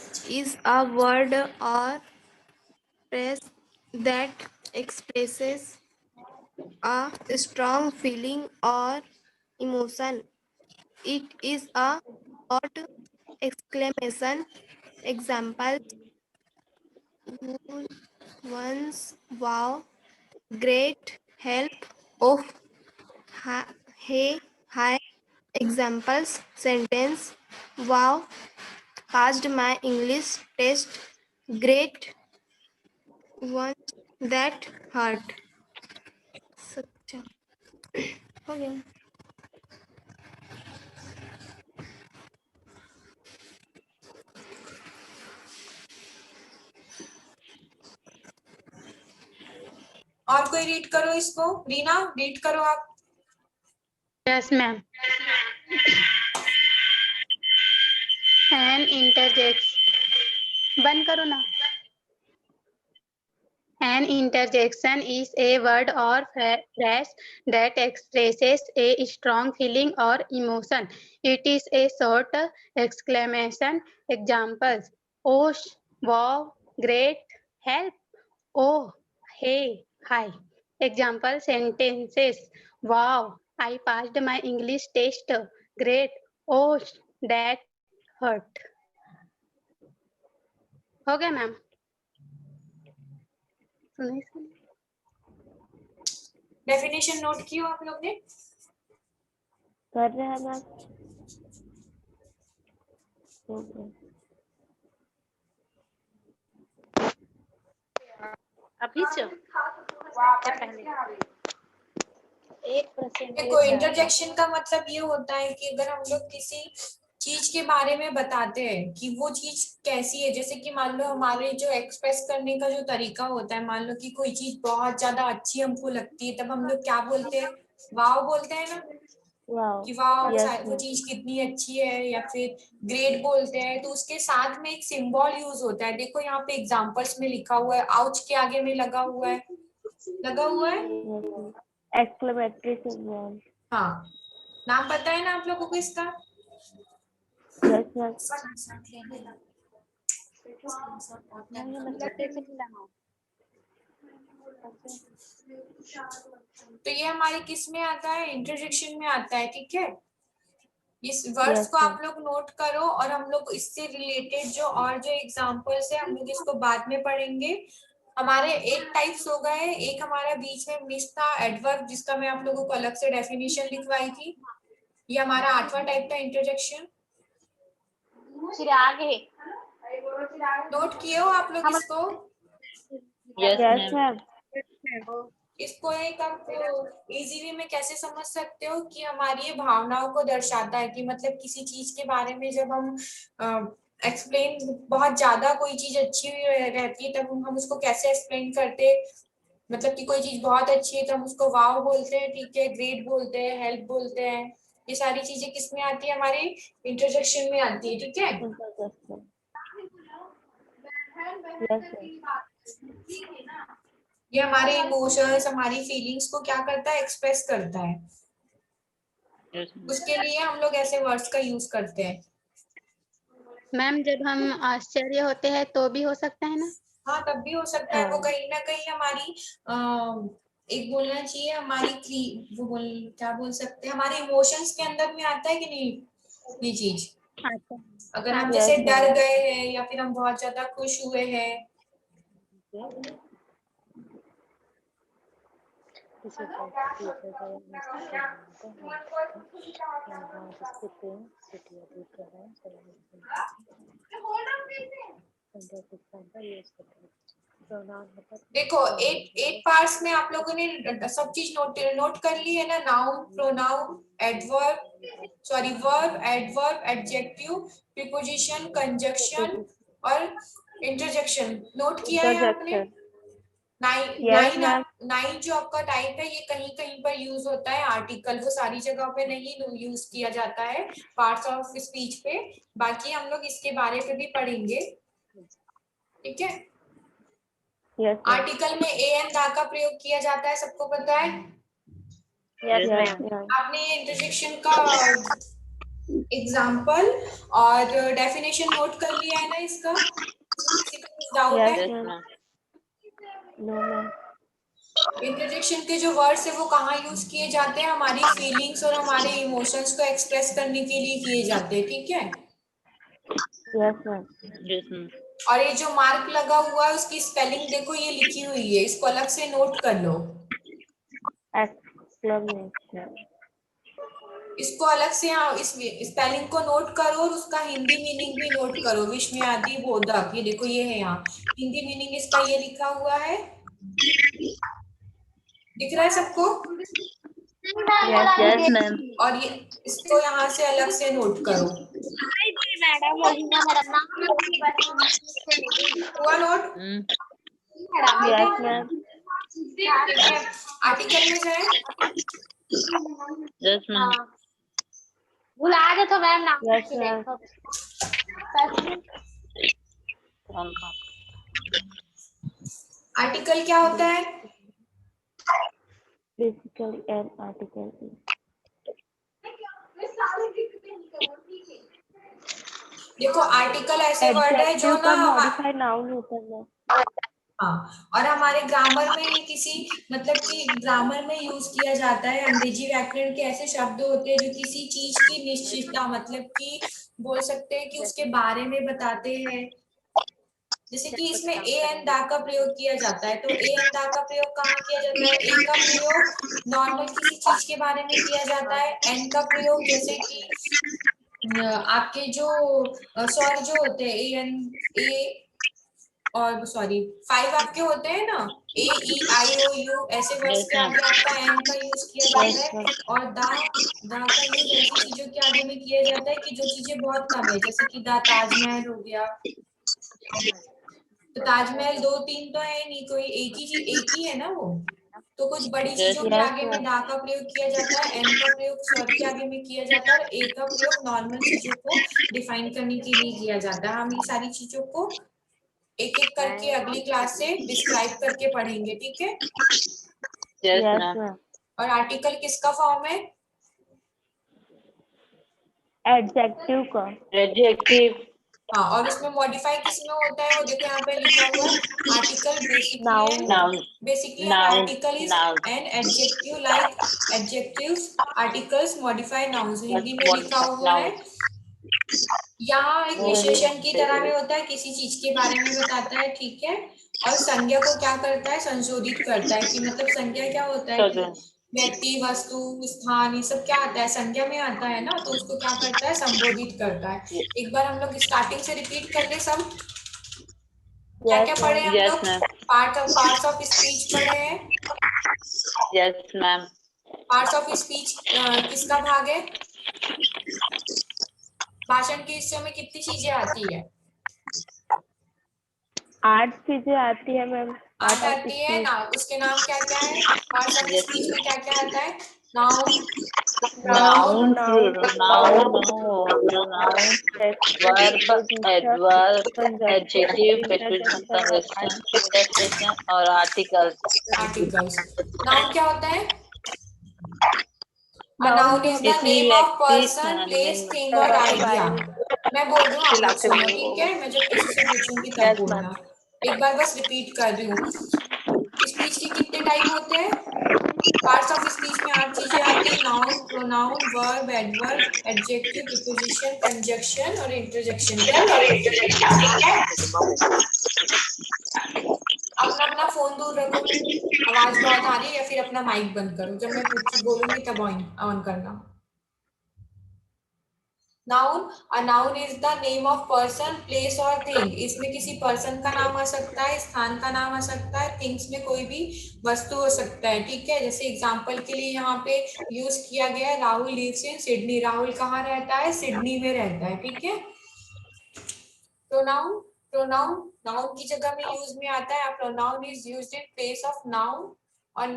a word or phrase that expresses a strong feeling or emotion. It is a short exclamation. Examples: once, wow, great, help, oh, hey, hi. Examples: sentence: wow, passed my English test. Great, once that hurt. सच्चा हो गया। और कोई read करो इसको। Reena read करो आप। Yes ma'am. N interjection, बंद करो ना। An interjection is a word or phrase that expresses a strong feeling or emotion. It is a short exclamation. Examples: oh, wow, great, help, oh, hey, hi. Example sentences: wow, I passed my English test. Great, oh, that hurt. हो गया ma'am? Definition note की हो आप लोग ने? कर रहे हैं मैम। अभी देखो इंटरजेक्शन का मतलब ये होता है कि अगर हम लोग किसी चीज के बारे में बताते हैं कि वो चीज कैसी है, जैसे कि मान लो हमारे जो एक्सप्रेस करने का जो तरीका होता है, मान लो कि कोई चीज बहुत ज्यादा अच्छी हमको लगती है, तब हम लोग क्या बोलते हैं? वाव बोलते हैं ना। कि वाह वो चीज कितनी अच्छी है, या फिर ग्रेट बोलते हैं तो उसके साथ में एक सिंबल यूज होता है। देखो यहाँ पे एग्जांपल्स में लिखा हुआ है, आउच के आगे में लगा हुआ है एक्सक्लेमेटरी सिंबल। हाँ, नाम पता है ना आप लोगों को इसका? तो ये हमारे किस में आता है? इंटरजेक्शन में आता है, ठीक है। इस वर्ड्स को आप लोग नोट करो, और हम लोग इससे रिलेटेड जो एग्जांपल्स है हम लोग इसको बाद में पढ़ेंगे। हमारे 8 टाइप्स हो गए। एक हमारा बीच में मिस था एडवर्ब, जिसका मैं आप लोगों को अलग से डेफिनेशन लिखवाई थी। ये हमारा 8वां टाइप था इंटरजेक्शन। नोट किए हो आप लोग इसको? Yes ma'am. इसको एक आप इजी वे में कैसे समझ सकते हो कि हमारी ये भावनाओं को दर्शाता है, कि मतलब किसी चीज के बारे में जब हम एक्सप्लेन, बहुत ज्यादा कोई चीज अच्छी रहती है तब हम उसको कैसे एक्सप्लेन करते, मतलब कि कोई चीज बहुत अच्छी है तो हम उसको वाव बोलते हैं, ठीक है, ग्रेट बोलते हैं, हेल्प बोलते हैं। ये सारी चीजें किस में आती है? हमारे इंटरजेक्शन में आती है, ठीक है। ये हमारे इमोशंस, हमारी फीलिंग्स को क्या करता है? एक्सप्रेस करता है। उसके लिए हम लोग ऐसे वर्ड्स का यूज करते हैं। मैम जब हम आश्चर्य होते हैं तो भी हो सकता है ना? हाँ, तब भी हो सकता है। वो कहीं ना कहीं हमारी एक बोलना चाहिए हमारी क्या बोल सकते हैं, हमारे इमोशंस के अंदर में आता है कि नहीं ये चीज। अगर हम जैसे डर गए हैं या फिर हम बहुत ज्यादा खुश हुए हैं, देखो 8 पार्ट्स में आप लोगों ने सब चीज नोट कर ली है ना। Noun, pronoun, verb, adverb, adjective, preposition, conjunction और इंटरजेक्शन नोट किया है आपने? 9 जो आपका टाइप है ये कहीं कहीं पर यूज होता है आर्टिकल, वो सारी जगह पे नहीं यूज किया जाता है पार्ट्स ऑफ स्पीच पे। बाकी हम लोग इसके बारे में भी पढ़ेंगे, ठीक है। आर्टिकल में ए एन दा का प्रयोग किया जाता है, सबको पता है। आपने ये इंटरजेक्शन का एग्जाम्पल और डेफिनेशन नोट कर लिया है ना इसका? किसी को डाउट है? इंटरजेक्शन के जो वर्ड्स है वो कहाँ यूज किए जाते हैं? हमारी फीलिंग्स और हमारे इमोशंस को एक्सप्रेस करने के लिए किए जाते हैं, ठीक है। और ये जो मार्क लगा हुआ है उसकी स्पेलिंग देखो, ये लिखी हुई है, इसको अलग से नोट कर लो। इसको अलग से इस स्पेलिंग को नोट करो और उसका हिंदी मीनिंग भी नोट करो। विस्मयादि बोधक, ये देखो ये है यहाँ हिंदी मीनिंग इसका, ये लिखा हुआ है, दिख रहा है सबको? Yes ma'am. और ये इसको यहाँ से अलग से नोट करो। हुआ नोट? Yes ma'am. आर्टिकल में जाए। Yes ma'am. भुला गए तो मैम नाम आर्टिकल क्या होता है? Basically an article. देखो आर्टिकल ऐसे वर्ड है जो ना मॉडिफाइड नाउन होता है। हाँ, और हमारे ग्रामर में ये किसी मतलब कि ग्रामर में यूज किया जाता है। अंग्रेजी व्याकरण के ऐसे शब्द होते हैं जो किसी चीज की निश्चितता, मतलब कि बोल सकते हैं कि उसके बारे में बताते हैं। जैसे कि इसमें ए एन दा का प्रयोग किया जाता है, तो ए एन दा का प्रयोग कहाँ किया जाता है? ए का प्रयोग नॉर्मल किसी चीज के बारे में किया जाता है। एन का प्रयोग जैसे कि आपके जो स्वर जो होते हैं ए एन, ए और 5 आपके होते हैं ना, ए ई आई ओ यू, ऐसे वर्ड्स के आगे आपका एन का यूज किया जाता है। और दा का यूज ऐसी चीजों के आगे में किया जाता है कि जो चीजें बहुत कम है, जैसे कि दा ताजमहल हो गया। तो ताजमहल 2-3 तो है नहीं, कोई एक ही है ना वो। तो कुछ बड़ी चीजों के आगे में दा का प्रयोग किया जाता है, एन का प्रयोग शॉर्ट के आगे में किया जाता है और ए का प्रयोग नॉर्मल चीजों को डिफाइन करने के लिए किया जाता है। हम ये सारी चीजों को एक एक करके अगली क्लास से डिस्क्राइब करके पढ़ेंगे, ठीक है? और आर्टिकल किसका फॉर्म है? एडजेक्टिव का। एडजेक्टिव। हाँ, और उसमें मॉडिफाई किसमें होता है वो देखो यहाँ पे लिखा हुआ है, article basically article is an adjective like adjectives, articles modify nouns, Hindi में लिखा हुआ है। यहाँ एक विशेषण की तरह में होता है, किसी चीज के बारे में बताता है, ठीक है? और संज्ञा को क्या करता है? संशोधित करता है, कि मतलब संज्ञा क्या होता है कि व्यक्ति, वस्तु, स्थान, ये सब क्या आता है? संज्ञा में आता है ना, तो उसको क्या करता है? संबोधित करता है। एक बार हम लोग स्टार्टिंग से रिपीट कर ले सब। क्या क्या पढ़े हम लोग? पार्ट्स ऑफ स्पीच पढ़े हैं। Yes ma'am. Parts of speech किसका भाग है? भाषण के हिस्से में कितनी चीजें आती है? 8 चीजें आती है मैम। 8 आती है ना, उसके नाम क्या क्या है? पार्ट्स ऑफ स्पीच में क्या क्या आता है? Noun, noun, verb, adverb, adjective, preposition, conjunction, interjection और आर्टिकल्स। नाउन क्या होता है? A noun is the name of person, place, thing और idea। मैं बोल रही हूँ, आप लोग सुनो, ठीक है? मैं जब किसी से पूछूंगी तब बोलना। एक बार बस रिपीट कर रही हूँ। स्पीच के कितने टाइप होते हैं? पार्ट्स ऑफ स्पीच में 8 चीजें आती है, noun, pronoun, verb, adverb, adjective, preposition, conjunction और इंटरजेक्शन, ठीक है? अपना अपना फोन दूर रखो, आवाज बहुत आ रही है, या फिर अपना माइक बंद करो, जब मैं बोलूंगी तब ऑन करना। Noun, a noun is the name of person, place और थिंग। इसमें किसी पर्सन का नाम आ सकता है, स्थान का नाम आ सकता है, थिंग्स में कोई भी वस्तु हो सकता है, ठीक है? जैसे एग्जांपल के लिए यहाँ पे यूज किया गया है, Rahul lives in Sydney. Rahul कहाँ रहता है? सिडनी में रहता है, ठीक है? प्रोनाउन, नाउन की जगह में यूज में आता है। Pronoun is used in place of noun. और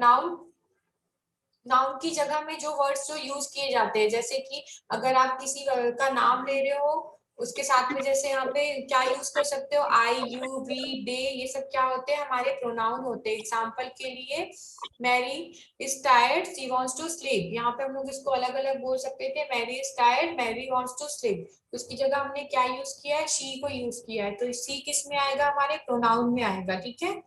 नाउन की जगह में जो वर्ड्स जो यूज किए जाते हैं, जैसे कि अगर आप किसी का नाम ले रहे हो, उसके साथ में जैसे यहाँ पे क्या यूज कर सकते हो? आई, यू, वी, दे, ये सब क्या होते हैं? हमारे प्रोनाउन होते हैं। एग्जाम्पल के लिए, Mary is tired, she wants to sleep. यहाँ पे हम लोग इसको अलग अलग बोल सकते थे, Mary is tired, Mary wants to sleep. उसकी जगह हमने क्या यूज किया है? शी को यूज किया है, तो शी किस में आएगा? हमारे प्रोनाउन में आएगा, ठीक है?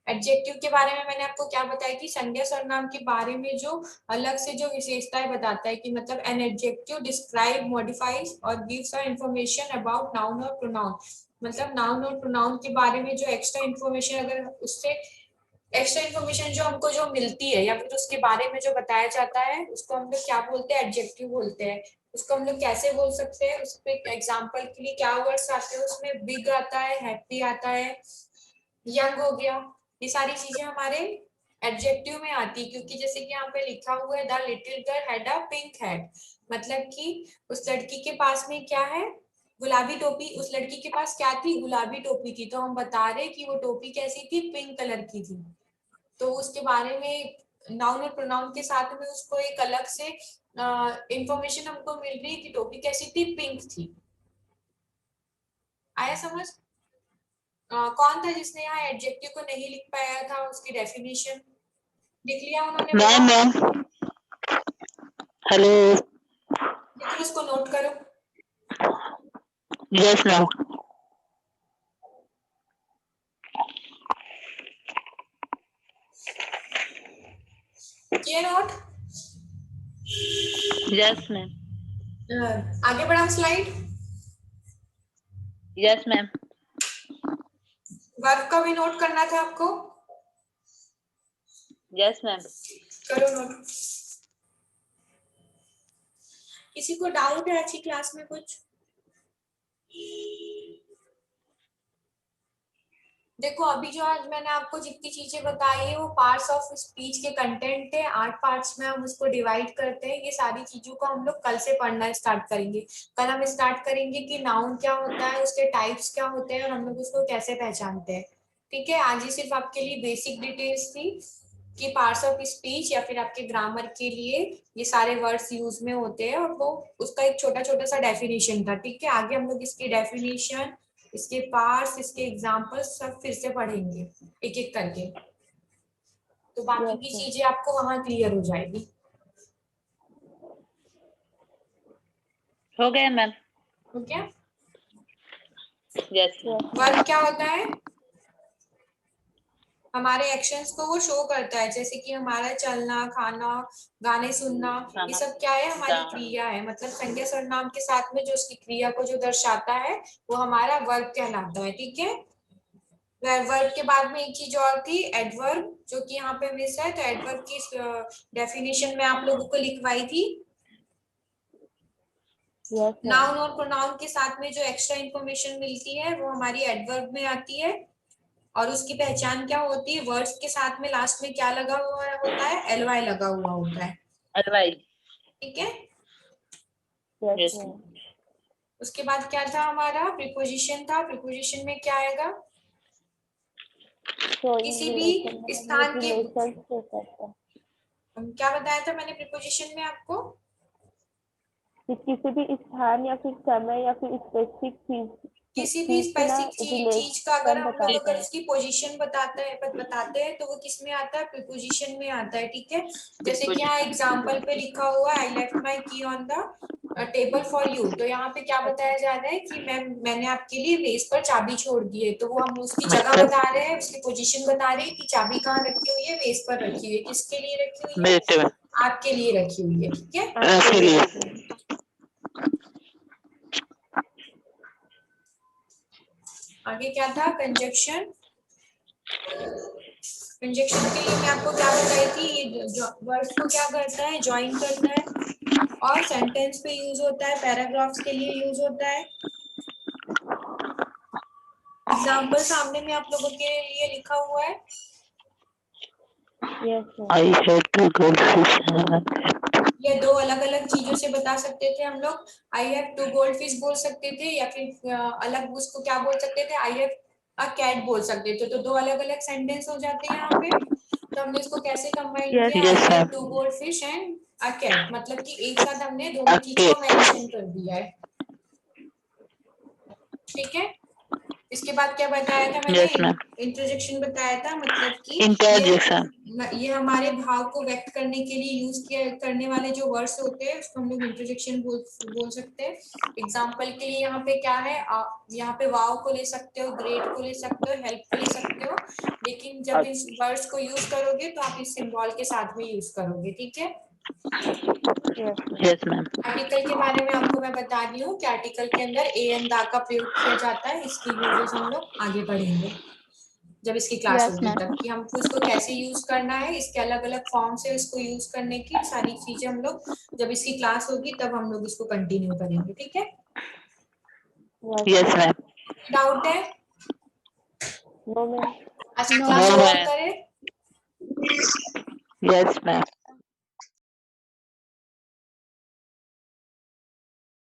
एडजेक्टिव के बारे में मैंने आपको क्या बताया कि संज्ञा सर्वनाम के बारे में जो अलग से जो विशेषताएं बताता है, कि मतलब एन एडजेक्टिव डिस्क्राइब, मॉडिफाइज और gives a information about noun और प्रोनाउन। मतलब नाउन और प्रोनाउन के बारे में जो एक्स्ट्रा इंफॉर्मेशन, अगर उससे एक्स्ट्रा इंफॉर्मेशन जो हमको जो मिलती है या फिर उसके बारे में जो बताया जाता है, उसको हम लोग क्या बोलते हैं? एडजेक्टिव बोलते हैं। उसको हम लोग कैसे बोल सकते हैं? उस पे एग्जांपल के लिए क्या वर्ड्स आते हैं? उसमें बिग आता है, हैप्पी आता है, यंग हो गया, ये सारी चीजें हमारे एडजेक्टिव में आती है। क्योंकि जैसे कि यहाँ पे लिखा हुआ है, the little girl had a pink hat, मतलब कि उस लड़की के पास में क्या है? गुलाबी टोपी। उस लड़की के पास क्या थी? गुलाबी टोपी थी। तो हम बता रहे कि वो टोपी कैसी थी? पिंक कलर की थी। तो उसके बारे में नाउन और प्रोनाउन के साथ में उसको एक अलग से इंफॉर्मेशन हमको मिल रही है कि टोपी कैसी थी? पिंक थी। आया समझ? कौन था जिसने यहाँ एडजेक्टिव को नहीं लिख पाया था? उसकी डेफिनेशन लिख लिया उन्होंने? मैम हेलो, देखो उसको नोट करो। Yes ma'am. ये नोट। Yes ma'am. आगे बढ़ा स्लाइड। Yes ma'am. वर्ब का भी नोट करना था आपको। Yes ma'am. करो नोट। किसी को डाउट है अच्छी क्लास में कुछ? देखो अभी जो आज मैंने आपको जितनी चीजें बताई है वो पार्ट्स ऑफ स्पीच के कंटेंट है। 8 पार्ट्स में हम उसको डिवाइड करते हैं। ये सारी चीजों को हम लोग कल से पढ़ना स्टार्ट करेंगे। कल हम स्टार्ट करेंगे कि नाउन क्या होता है, उसके टाइप्स क्या होते हैं और हम लोग उसको कैसे पहचानते हैं। ठीक है, आज ही सिर्फ आपके लिए बेसिक डिटेल्स थी कि पार्ट्स ऑफ स्पीच या फिर आपके ग्रामर के लिए ये सारे वर्ड्स यूज में होते हैं, और वो उसका एक छोटा छोटा सा डेफिनेशन था। ठीक है, आगे हम लोग इसकी डेफिनेशन, इसके पार्ट्स, इसके एग्जांपल्स सब फिर से पढ़ेंगे एक एक करके, तो बाकी की चीजें आपको वहां क्लियर हो जाएगी। हो गया मैम? हो गया? यस। वर्ब क्या होता है? हमारे एक्शंस को वो शो करता है, जैसे कि हमारा चलना, खाना, गाने सुनना, ये सब क्या है? हमारी क्रिया है। मतलब संज्ञा सर्वनाम के साथ में जो उसकी क्रिया को जो दर्शाता है वो हमारा वर्ब कहलाता है। ठीक है, वर्ब के बाद में एक चीज और थी, एडवर्ब, जो कि यहाँ पे मिस है। तो एडवर्ब की डेफिनेशन में आप लोगों को लिखवाई थी। नाउन और प्रोनाउन के साथ में जो एक्स्ट्रा इंफॉर्मेशन मिलती है वो हमारी एडवर्ब में आती है, और उसकी पहचान क्या होती है? वर्ड्स के साथ में लास्ट में क्या लगा हुआ होता है? एलवाई लगा हुआ होता है। एलवाई। ठीक है, उसके बाद क्या था हमारा? प्रीपोजिशन था। प्रीपोजिशन में क्या आएगा? किसी भी स्थान के, क्या बताया था मैंने प्रीपोजिशन में आपको? किसी भी स्थान या फिर समय या फिर स्पेसिफिक चीज, किसी भी स्पेसिफिक चीज का अगर हम लोग अगर उसकी पोजीशन बताते हैं तो वो किस में आता है? प्रीपोजिशन में आता है। ठीक है, जैसे कि यहाँ एग्जांपल पे लिखा हुआ आई लेफ्ट माय की on the table for you, तो यहाँ पे क्या बताया जा रहा है कि मैंने आपके लिए मेज पर चाबी छोड़ दी है। तो वो हम उसकी जगह बता रहे हैं, उसकी पोजीशन बता रहे हैं कि चाबी कहाँ रखी हुई है? मेज पर रखी हुई है। किसके लिए रखी हुई है? आपके लिए रखी हुई है। ठीक है, आगे क्या था? कंजक्शन। कंजक्शन के लिए मैं आपको क्या बताई थी? ये वर्ड्स को क्या करता है? ज्वाइन करता है, और सेंटेंस पे यूज होता है, पैराग्राफ्स के लिए यूज होता है। एग्जांपल सामने में आप लोगों के लिए लिखा हुआ है। I have two goldfish. ये दो अलग अलग चीजों से बता सकते थे हम लोग। आई हैव टू गोल्डफिश बोल सकते थे, या फिर अलग उसको क्या बोल सकते थे? आई हैव अ कैट बोल सकते थे। तो दो अलग अलग सेंटेंस हो जाते हैं यहाँ पे। तो हमने इसको कैसे कंबाइन किया? I have two goldfish and a cat, मतलब कि एक साथ हमने दोनों चीज को मेंशन कर दिया है। ठीक है, इसके बाद क्या बताया था मैंने? इंटरजेक्शन बताया था, मतलब कि ये हमारे भाव को व्यक्त करने के लिए यूज करने वाले जो वर्ड्स होते हैं उसको हम लोग इंटरजेक्शन बोल सकते हैं। एग्जांपल के लिए यहाँ पे क्या है? यहाँ पे वाव को ले सकते हो, ग्रेट को ले सकते हो, हेल्प को ले सकते हो, लेकिन जब इस वर्ड्स को यूज करोगे तो आप इस सिंबल के साथ में यूज करोगे। ठीक है, यस मैम। आर्टिकल के बारे में आपको मैं बता रही हूँ कि आर्टिकल के अंदर ए एंड दा का प्रयोग किया जाता है। इसकी यूजेस हम लोग आगे पढ़ेंगे जब इसकी क्लास होगी तब, कि हमको इसको कैसे यूज करना है, इसके अलग अलग फॉर्म से इसको यूज करने की सारी चीजें हम लोग जब इसकी क्लास होगी तब हम लोग इसको कंटिन्यू करेंगे। ठीक है, यस मैम। डाउट है? No ma'am. आज क्लास ओवर करें? Yes ma'am.